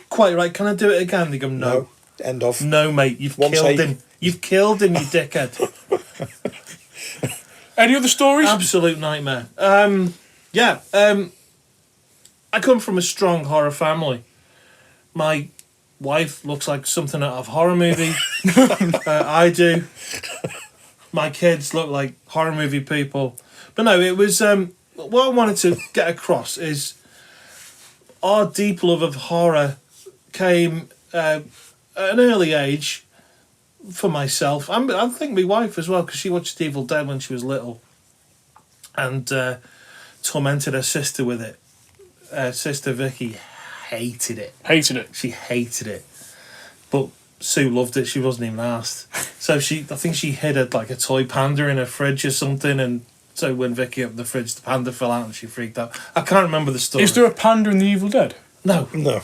quite right. Can I do it again? They go, no, End of. no, mate, you've One killed take. him. You've killed him, you dickhead. Any other stories? Absolute nightmare. I come from a strong horror family. My Wife looks like something out of a horror movie. I do. My kids look like horror movie people. But no, it was... what I wanted to get across is our deep love of horror came at an early age for myself. I think my wife as well, because she watched Evil Dead when she was little and tormented her sister with it. Sister Vicky hated it. Hated it. She hated it. But Sue loved it. She wasn't even asked. So I think she hid a toy panda in her fridge or something, and so when Vicky opened the fridge, the panda fell out and she freaked out. I can't remember the story. Is there a panda in the Evil Dead? No. No.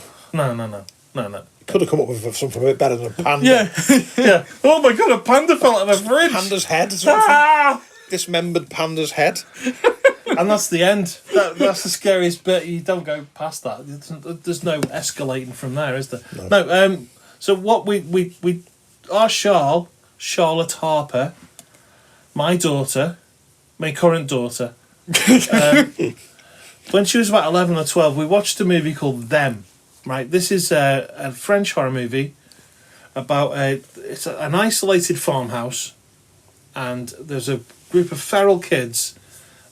Could have come up with something a bit better than a panda. Yeah. Yeah. Oh my god, a panda fell out of the fridge. Panda's head. Ah! Dismembered panda's head. And that's the end. That's the scariest bit. You don't go past that. There's no escalating from there, is there? No. So what our Charlotte Harper, my daughter, my current daughter, when she was about 11 or 12, we watched a movie called Them. Right, this is a French horror movie about an isolated farmhouse, and there's a group of feral kids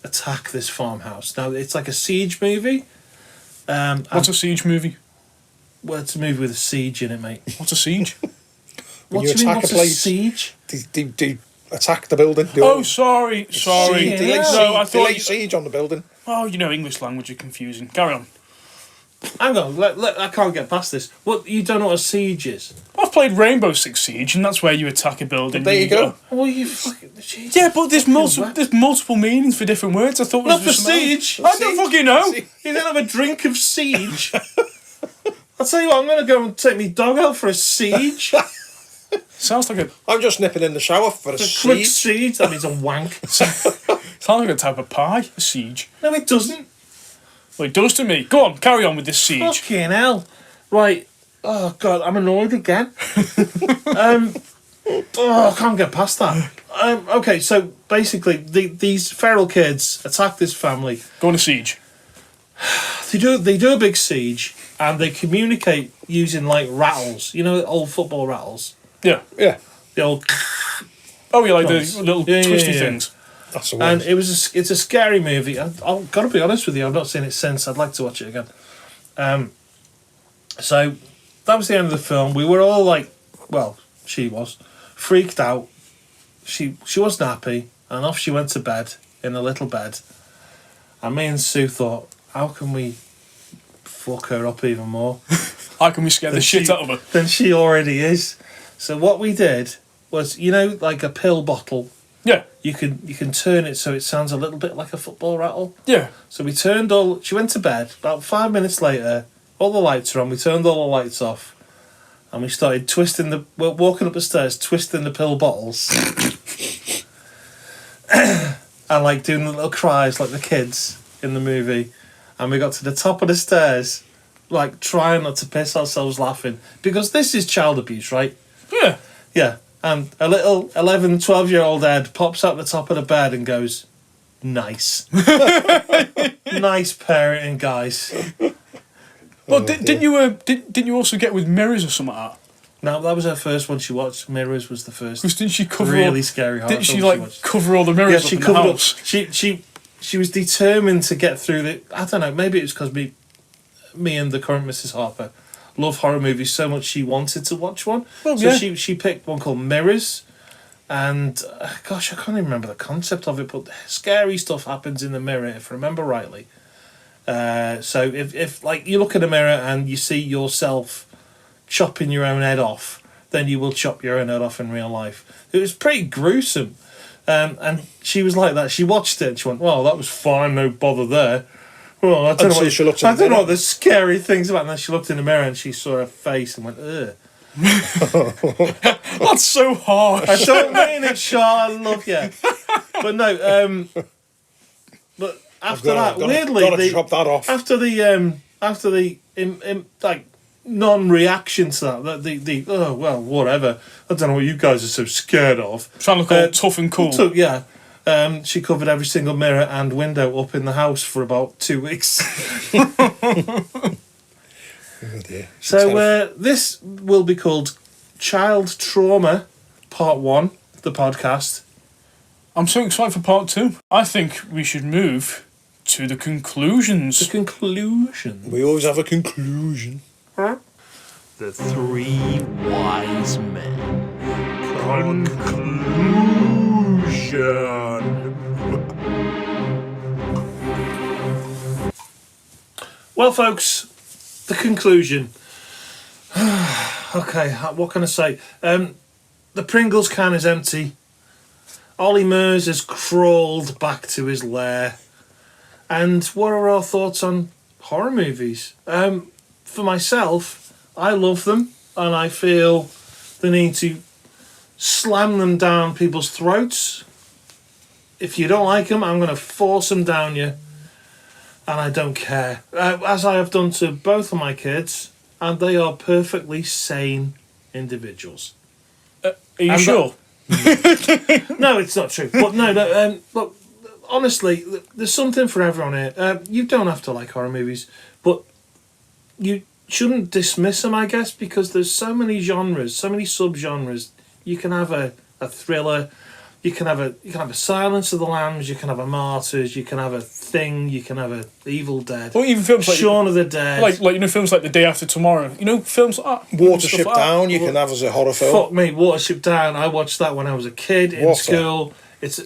attack this farmhouse. Now it's like a siege movie. What's a siege movie? Well, it's a movie with a siege in it, mate. What's a siege? What do you you mean? attack What's a a place- siege? Do you attack the building? Oh, sorry. They lay, Yeah. No, I they lay thought... siege on the building. Oh, English language is confusing. Carry on. Hang on, I can't get past this. What, you don't know what a siege is? I've played Rainbow Six Siege, and that's where you attack a building. There you go. Well, you fucking... Jesus. Yeah, but there's Fucking multiple meanings for different words. I thought it was Not for just siege. I don't fucking know. You don't have a drink of siege. I'll tell you what, I'm going to go and take my dog out for a siege. Sounds like I'm just nipping in the shower for a A quick siege. siege. That means a wank. sounds like a type of pie. A siege. No, it doesn't. Well, it does to me. Go on, carry on with this siege. Fucking hell. Right. Oh, God, I'm annoyed again. I can't get past that. Okay, so basically, these feral kids attack this family. Go on a siege. They do a big siege, and they communicate using, rattles. You know, old football rattles? Yeah. Yeah, The old... Oh, yeah, like Nice. the little Yeah, yeah, twisty yeah. things. that's the And one. it's a scary movie. I've got to be honest with you, I've not seen it since. I'd like to watch it again. So that was the end of the film. We were all she was freaked out. She wasn't happy, and off she went to bed in a little bed. And me and Sue thought, how can we fuck her up even more How can we scare the shit out of her? than she already is? So what we did was, like a pill bottle. Yeah. You can turn it so it sounds a little bit like a football rattle. Yeah. So we turned she went to bed. About 5 minutes later, all the lights were on. We turned all the lights off. And we started walking up the stairs, twisting the pill bottles. And doing the little cries like the kids in the movie. And we got to the top of the stairs, trying not to piss ourselves laughing. Because this is child abuse, right? Yeah. Yeah. And a little 11, 12-year-old Ed pops out the top of the bed and goes, nice. Nice parenting, guys. Well, didn't you also get with mirrors or something like that? No, that was her first one she watched. Mirrors was the first. Because didn't she cover Really scary horror Didn't she film she watched. cover all the mirrors Yeah, up she in the covered house? up. She was determined to get through the. I don't know. Maybe it was because me and the current Mrs. Harper love horror movies so much. She wanted to watch one, Well, so yeah. she picked one called Mirrors, and gosh, I can't even remember the concept of it. But scary stuff happens in the mirror, if I remember rightly. So if you look in a mirror and you see yourself chopping your own head off, then you will chop your own head off in real life. It was pretty gruesome. And she was like that. She watched it and she went, well, that was fine, no bother there. Well, I don't know Until she looked in I the don't know mirror. what the scary things about. And then she looked in the mirror and she saw her face and went, ugh. That's so harsh. I don't mean it, Char, I love you. But no, but after that, weirdly, gotta chop that off. after the non-reaction to that, the oh well, whatever. I don't know what you guys are so scared of. Trying to look all tough and cool. So yeah, she covered every single mirror and window up in the house for about 2 weeks. Oh dear. So this will be called Child Trauma Part 1, the podcast. I'm so excited for part 2. I think we should move to the conclusions. The conclusion. We always have a conclusion. Huh? The Three Wise Men. Conclusion. Well, folks, the conclusion. Okay, what can I say? The Pringles can is empty. Ollie Murs has crawled back to his lair. And what are our thoughts on horror movies? For myself, I love them, and I feel the need to slam them down people's throats. If you don't like them, I'm going to force them down you. And I don't care. As I have done to both of my kids, and they are perfectly sane individuals. Are you sure? No, it's not true. But no, look, honestly, there's something for everyone here. You don't have to like horror movies, but you shouldn't dismiss them, I guess, because there's so many genres, so many sub-genres. You can have a thriller, you can have a Silence of the Lambs, you can have a Martyrs, you can have a Thing, you can have a Evil Dead, Or even films like Shaun of the Dead. like films like The Day After Tomorrow. Films like that. Watership Stuff like that. Down, you can have as a horror film. Fuck me, Watership Down. I watched that when I was a kid in What's school. It's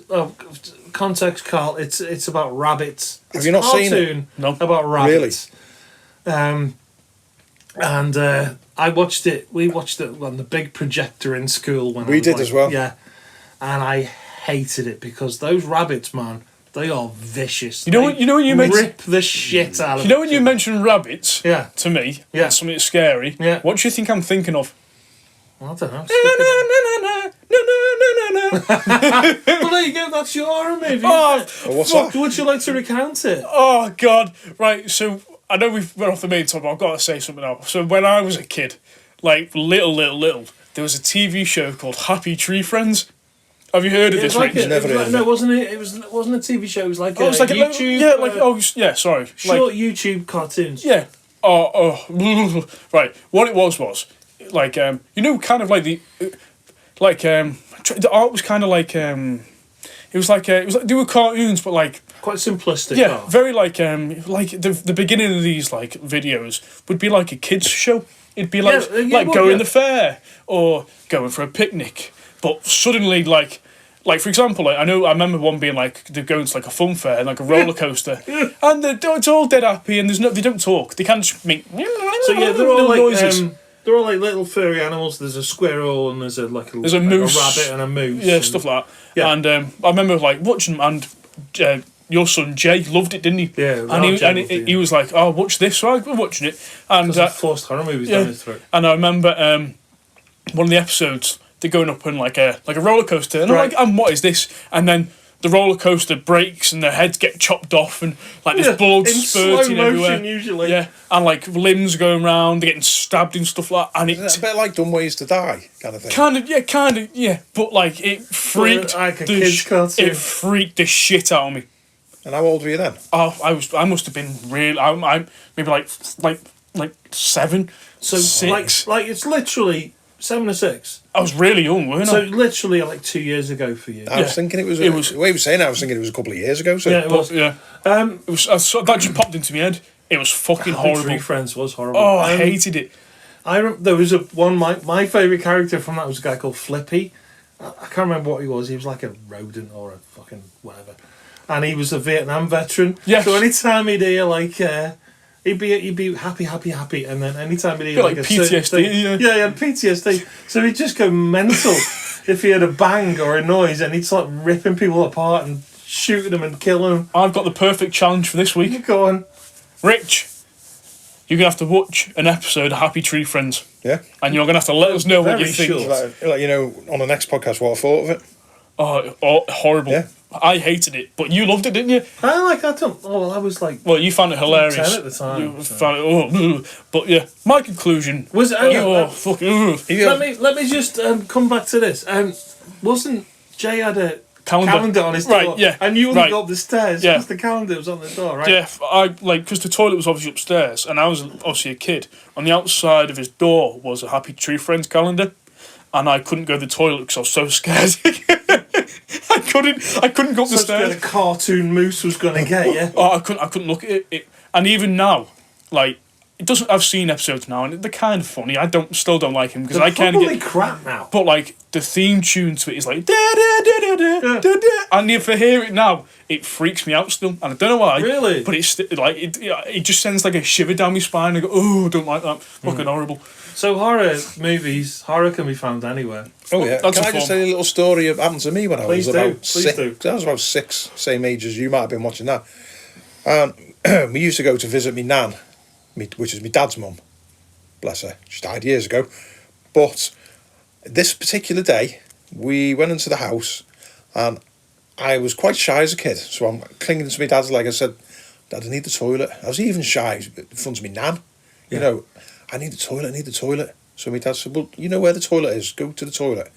context, Carl. It's about rabbits. Have you not seen it? Cartoon No. about rabbits. Really? I watched it. We watched it on the big projector in school when We did as well. Yeah, and I hated it because those rabbits, man, they are vicious. You know what you mentioned? Rip the shit out of. You know when you mention rabbits? Yeah. To me, Yeah. it's something scary. Yeah. What do you think I'm thinking of? I don't know. No. Well, there you go. That's your horror movie. Oh, What's Fuck, that? would you like to recount it? Oh God! Right, so I know we've went off the main topic. I've got to say something else. So when I was a kid, like little, there was a TV show called Happy Tree Friends. Have you heard of this? Like Rich? Never heard of no, it. wasn't it? It wasn't a TV show. It was like Oh, a it's like YouTube. yeah, sorry, Short YouTube cartoons. yeah. Right. What it was like kind of like the the art was kind of like it was like they were cartoons, but like Quite simplistic. yeah, art. very like the beginning of these like videos would be like a kids show. It'd be like going the fair or going for a picnic, but suddenly like for example, like, I remember one being like they're going to like a fun fair and like a roller coaster, and it's all dead happy and they don't talk. They can't just make So yeah, they're all little like noises. they're all like little furry animals. There's a squirrel and there's a moose, a rabbit and a moose. Yeah, and, stuff like that. Yeah. And I remember like watching them, and your son Jay loved it, didn't he? Yeah, and he was like, "Oh, watch this." So I was watching it, and forced horror movies down his throat. and I remember one of the episodes they're going up on like a roller coaster, and Right. I'm like, "And what is this?" And then the roller coaster breaks and their heads get chopped off, and like there's blood in spurting slow motion everywhere. usually. Yeah, and like limbs going around, they're getting stabbed and stuff like that, and It's a it bit like Dumb Ways to Die kind of thing. kind of, yeah. But like it freaked like a kid's cartoon. it freaked the shit out of me. And how old were you then? Oh, I must have been real. I'm maybe like 7, So 6. like it's literally 7 or 6. I was really young, weren't So I? literally like 2 years ago for you. I was thinking it was. It was- The way he was saying it, I was thinking it was a couple of years ago. So Yeah, it was. Yeah, it was. That just popped into my head. It was fucking Happy horrible. Tree Friends was horrible. Oh, I hated it. There was my favourite character from that was a guy called Flippy. I can't remember what he was. He was like a rodent or a fucking whatever. And he was a Vietnam veteran. Yes. So anytime he'd hear like he'd be happy, and then anytime he'd hear Like like a certain PTSD, thing, yeah. he had PTSD. So he'd just go mental if he had a bang or a noise, and he'd start ripping people apart and shooting them and killing them. I've got the perfect challenge for this week. You go on. Rich, you're gonna have to watch an episode of Happy Tree Friends, yeah, and you're gonna have to let us know what you Very think. sure. like on the next podcast, what I thought of it. Oh, horrible. Yeah. I hated it, but you loved it, didn't you? I was like, Well, you found it hilarious. 10 at the time, You so. found it, but yeah, my conclusion. Was it? Fuck. Let me just come back to this. Wasn't Jay had a calendar on his door. Right, yeah. And you only right. go up the stairs Yeah. because the calendar was on the door, right? Yeah, because the toilet was obviously upstairs, and I was obviously a kid. On the outside of his door was a Happy Tree Friends calendar, and I couldn't go to the toilet because I was so scared. I couldn't go up the Such stairs. a cartoon moose was going to get you. Oh, I couldn't look at it. And even now, like, it doesn't. I've seen episodes now, and they're kind of funny. I still don't like him because I kind of Probably get. crap now. But like the theme tune to it is like da da da da da da da, and if I hear it now, it freaks me out still, and I don't know why. Really? But it's like it just sends like a shiver down my spine. I go, oh, I don't like that. Fucking horrible. So horror can be found anywhere. Oh yeah. That's Can a I just fun. say a little story that happened to me when I was Please do, about please 6? do. I was about 6, same age as you might have been watching that. We used to go to visit me nan, which is my dad's mum. Bless her, she died years ago. But this particular day, we went into the house, and I was quite shy as a kid. So I'm clinging to my dad's leg. I said, "Dad, I need the toilet." I was even shy in front of me nan. You know, I need the toilet. So my dad said, "Well, you know where the toilet is. Go to the toilet."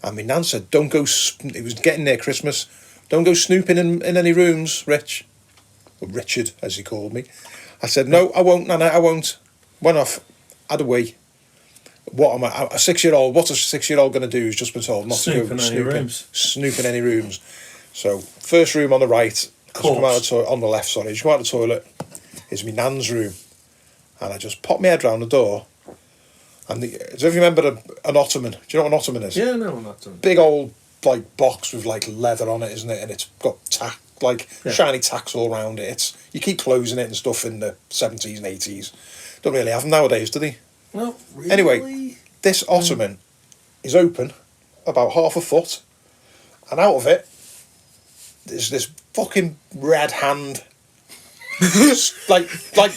And my nan said, "Don't go." It was getting near Christmas. "Don't go snooping in any rooms, Rich." Or Richard, as he called me. I said, "No, I won't, Nana, I won't." Went off, had a wee. What am I? A 6-year-old. What's a 6-year-old going to do? Who's just been told not to go snooping any rooms. So first room on the right. Just come out of the toilet, on the left. Sorry, just come out of the toilet. Is my nan's room, and I just popped my head round the door. And do you remember an ottoman? Do you know what an ottoman is? Yeah, no, not done. Big old like box with like leather on it, isn't it? And it's got shiny tacks all around it. You keep closing it and stuff in the 70s and 80s. Don't really have them nowadays, do they? No, really. Anyway, this ottoman is open about half a foot, and out of it there's this fucking red hand. like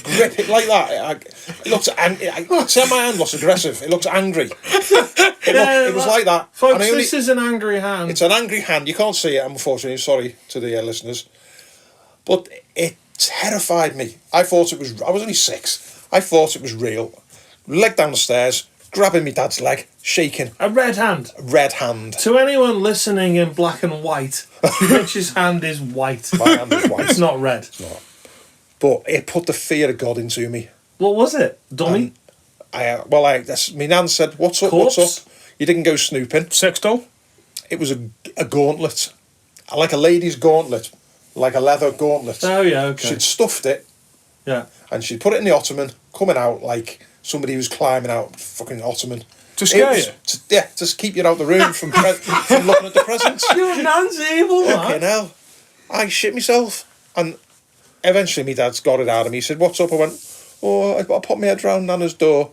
grip it like that. It looks say my hand looks aggressive. It looks angry. It was like that. Folks, this is an angry hand. It's an angry hand. You can't see it, unfortunately. Sorry to the listeners, but it terrified me. I thought it was. I was only 6. I thought it was real. Leg down the stairs, grabbing my dad's leg, shaking. A red hand. Red hand. To anyone listening in black and white, Rich's hand is white. My hand is white. It's not red. It's not. But it put the fear of God into me. What was it? Dummy? My nan said, "What's up? Corpse? What's up?" You didn't go snooping. Sex doll? It was a gauntlet, like a lady's gauntlet, like a leather gauntlet. Oh yeah, okay. She'd stuffed it, Yeah. and she'd put it in the ottoman, coming out like somebody who's climbing out fucking ottoman. To scare you? To keep you out the room from looking at the presents. Your nan's evil, Fucking hell. I shit myself. And eventually my dad's got it out of me. He said, "What's up?" I went, "Oh, I popped my head round Nana's door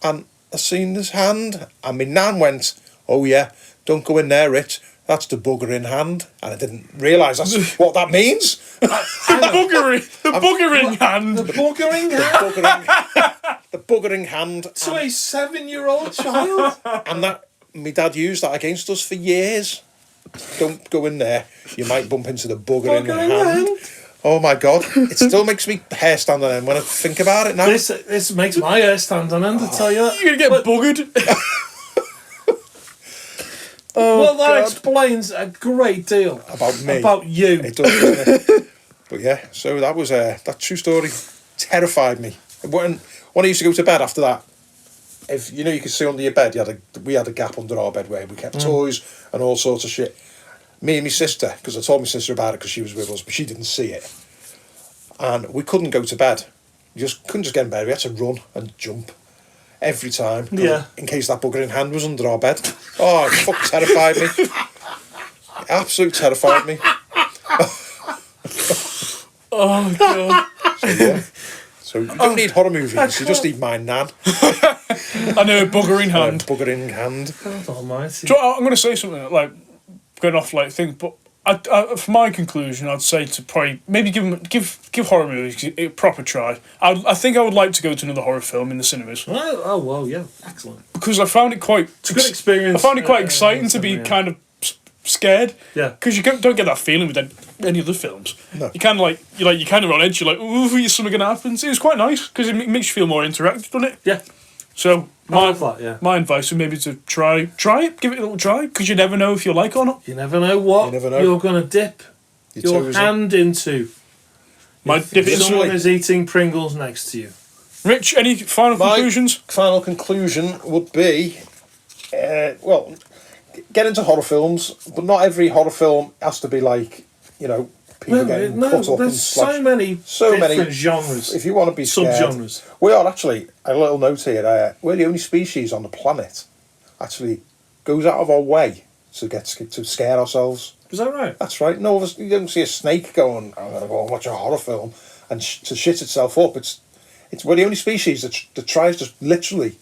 and I seen this hand." And my nan went, "Oh yeah, don't go in there, Rich. That's the buggering hand." And I didn't realise that's what that means. The buggering hand. The buggering hand? The buggering hand. To a 7-year-old child? And that my dad used that against us for years. Don't go in there. You might bump into the buggering hand. Oh my God. It still makes me hair stand on end when I think about it now. This makes my hair stand on end, I tell you that. You're going to get buggered. Well, that explains a great deal About me. about you. It does, doesn't it? But yeah, so that was that true story terrified me. When I used to go to bed after that, if you could see under your bed, we had a gap under our bed where we kept toys and all sorts of shit. Me and my sister, because I told my sister about it because she was with us, but she didn't see it, and we couldn't go to bed. You couldn't just get in bed. We had to run and jump every time. In case that buggering hand was under our bed. Oh, it fucking terrified me. It absolutely terrified me. Oh, God. So you don't need horror movies, you just need my nan. I know, a buggering hand. Buggering hand. God almighty. Do you know what, I'm going to say something, like, going off, like, things, but I, for my conclusion, I'd say to probably maybe give horror movies a proper try. I think I would like to go to another horror film in the cinemas. Oh well, yeah, excellent. Because I found it quite... It's a good experience. I found it quite exciting to be kind of scared. Yeah. Because you don't get that feeling with any other films. No. You kind of you're kind of on edge. You're like, ooh, is something going to happen? So it was quite nice because it makes you feel more interactive, doesn't it? Yeah. So I love that, yeah. my advice would maybe to try it, give it a little try, because you never know if you like it or not. You never know what You never know. you're going to dip your toes in. hand into. Might dip it in Someone someone. is eating Pringles next to you. Rich, any final conclusions? Final conclusion would be, well, get into horror films, but not every horror film has to be like, people getting cut up and there's slashed. so many genres. If you want to be scared, Subgenres. we are actually, a little note here, we're the only species on the planet actually goes out of our way to scare ourselves. Is that right? That's right. No, you don't see a snake going, I'm going to go and watch a horror film and to shit itself up. We're the only species that tries to literally,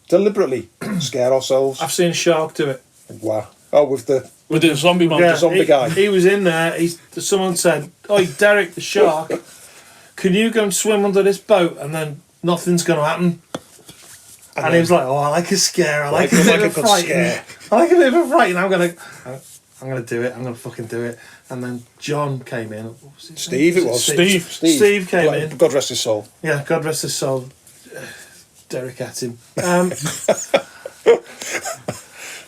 deliberately scare ourselves. I've seen a shark do it. Wow. Oh, with the zombie man. Yeah, zombie guy. He was in there. Someone said, "Oh, Derek the shark, can you go and swim under this boat and then nothing's going to happen?" And he was like, "Oh, I like a scare. I like a bit of a fright. I like a bit of a fright. And I'm gonna do it. I'm gonna fucking do it." And then John came in. What was his Steve, name? it was. Steve came in. God rest his soul. Yeah, God rest his soul. Derek at him.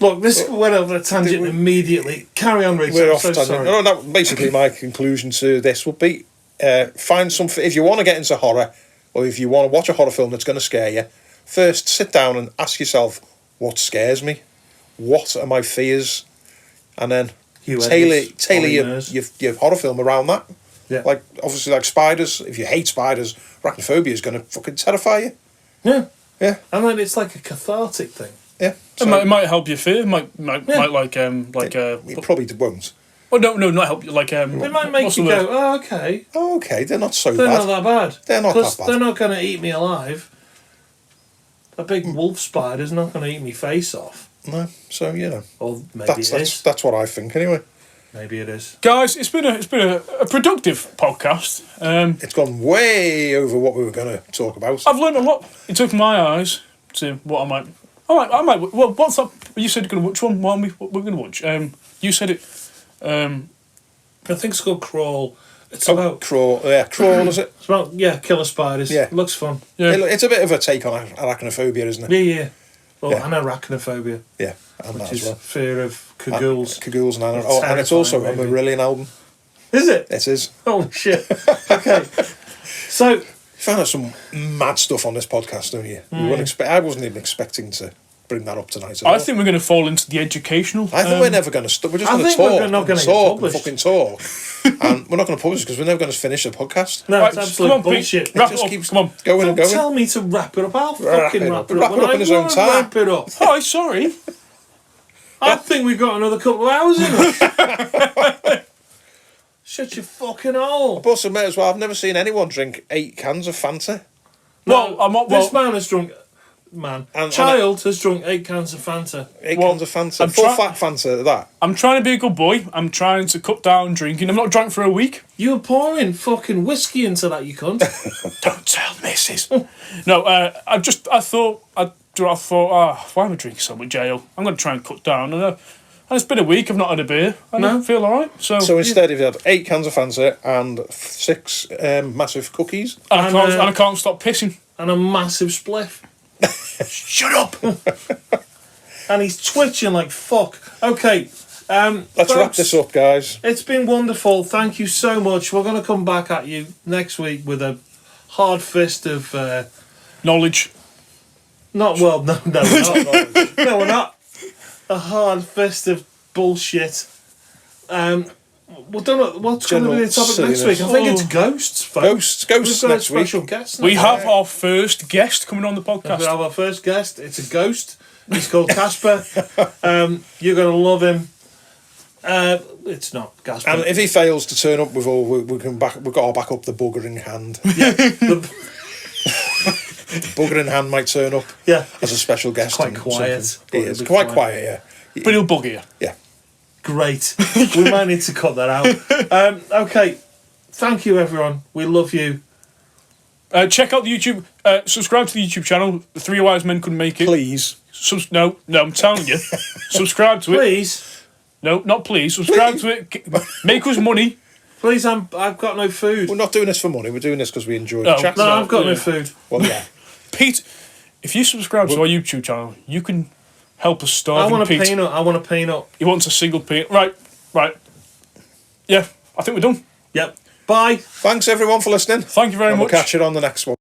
Look, this went over a tangent immediately. Carry on, Rich. We're I'm off so tangent. sorry. No, that basically my conclusion to this would be find something. If you want to get into horror, or if you want to watch a horror film that's going to scare you, first sit down and ask yourself, what scares me? What are my fears? And then tailor your horror film around that. Yeah. Like, obviously, like spiders. If you hate spiders, arachnophobia is going to fucking terrify you. Yeah. Yeah. And then it's like a cathartic thing. Yeah. It might help your fear. Might It probably won't. Oh no, not help you. Like It might make you go, "Oh, okay. Oh, okay, they're not so They're bad. not that bad. They're not that bad. They're not going to eat me alive. A big wolf spider's not going to eat me face off. No, so Or maybe it is. that's what I think anyway. Maybe it is. guys, it's been a productive podcast. It's gone way over what we were going to talk about. I've learned a lot. It took my eyes to what I might. Well, what's up? You said you're going to watch one. What we're going to watch? You said it. I think it's called Crawl. It's Oh, about Crawl. Yeah, Crawl, is it? it's about killer spiders. Yeah. It looks fun. Yeah. It's a bit of a take on arachnophobia, isn't it? Yeah. Well, Yeah. and arachnophobia, Yeah, and that which as is well. fear of cagoules. Cagoules and It's and it's also a terrifying, Marillion album. Is it? It is. Oh shit. Okay. So You found out some mad stuff on this podcast, don't you? You wouldn't I wasn't even expecting to bring that up tonight. I think we're going to fall into the educational. I think we're never going to stop. We're just I going to think we're talk. not gonna get talk and published. fucking talk. And we're not going to publish because we're never going to finish the podcast. no, Right, it's absolute come on, Pete. bullshit. Wrap just it up. keeps Come on. going Don't and going. tell me to wrap it up. I'll fucking wrap it up. Wrap it when up I in his own wanna time. Wrap it up. Oh, sorry. I think we've got another couple of hours in us. Shut your fucking hole. But admit as well, I've never seen anyone drink 8 cans of Fanta. Well, I'm not. This Well, man has drunk. And- Child has drunk 8 cans of Fanta. 8 Well, cans of Fanta. I'm Full try- fat Fanta, that. I'm trying to be a good boy. I'm trying to cut down drinking. I'm not drunk for a week. You were pouring fucking whiskey into that, you cunt. Don't tell Mrs. No, I thought, why am I drinking so much ale? I'm going to try and cut down. And it's been a week. I've not had a beer. And I feel all right. So instead, if you had 8 cans of Fanta and 6 massive cookies. And I can't stop pissing. And a massive spliff. Shut up. And he's twitching like fuck. Okay. Let's wrap this up, guys. It's been wonderful. Thank you so much. We're going to come back at you next week with a hard fist of... Knowledge. no, we're not. No, we're not. A hard fist of bullshit. We don't know what's going to be the topic next week. I think it's ghosts, folks. Ghosts We've got next a special week. guest. We next have our first guest coming on the week. We podcast. have our first guest. It's a ghost. He's called Casper. You're going to love him. It's not Casper. And if he fails to turn up, we've got our back up the bugger in hand. Bugger in hand might turn up Yeah. as a special guest. quite and quiet, something. but He it'll is be quite fine. quiet, yeah. But he'll bugger you. Yeah. Great. We might need to cut that out. Okay. Thank you, everyone. We love you. Check out the YouTube. Subscribe to the YouTube channel. The Three Wise Men Couldn't Make It. Please. No, I'm telling you. Subscribe to it. Please. No, not please. Subscribe to it. Make us money. Please, I've got no food. We're not doing this for money. We're doing this because we enjoy No, the chat. No, I've got no Yeah. food. Well, yeah. Pete, If you subscribe to our YouTube channel, you can help us I starve want a Pete. peanut. I want a peanut. He wants a single peanut. Right. Yeah, I think we're done. Yep. Bye. Thanks everyone for listening. Thank you very And much. we'll catch you on the next one.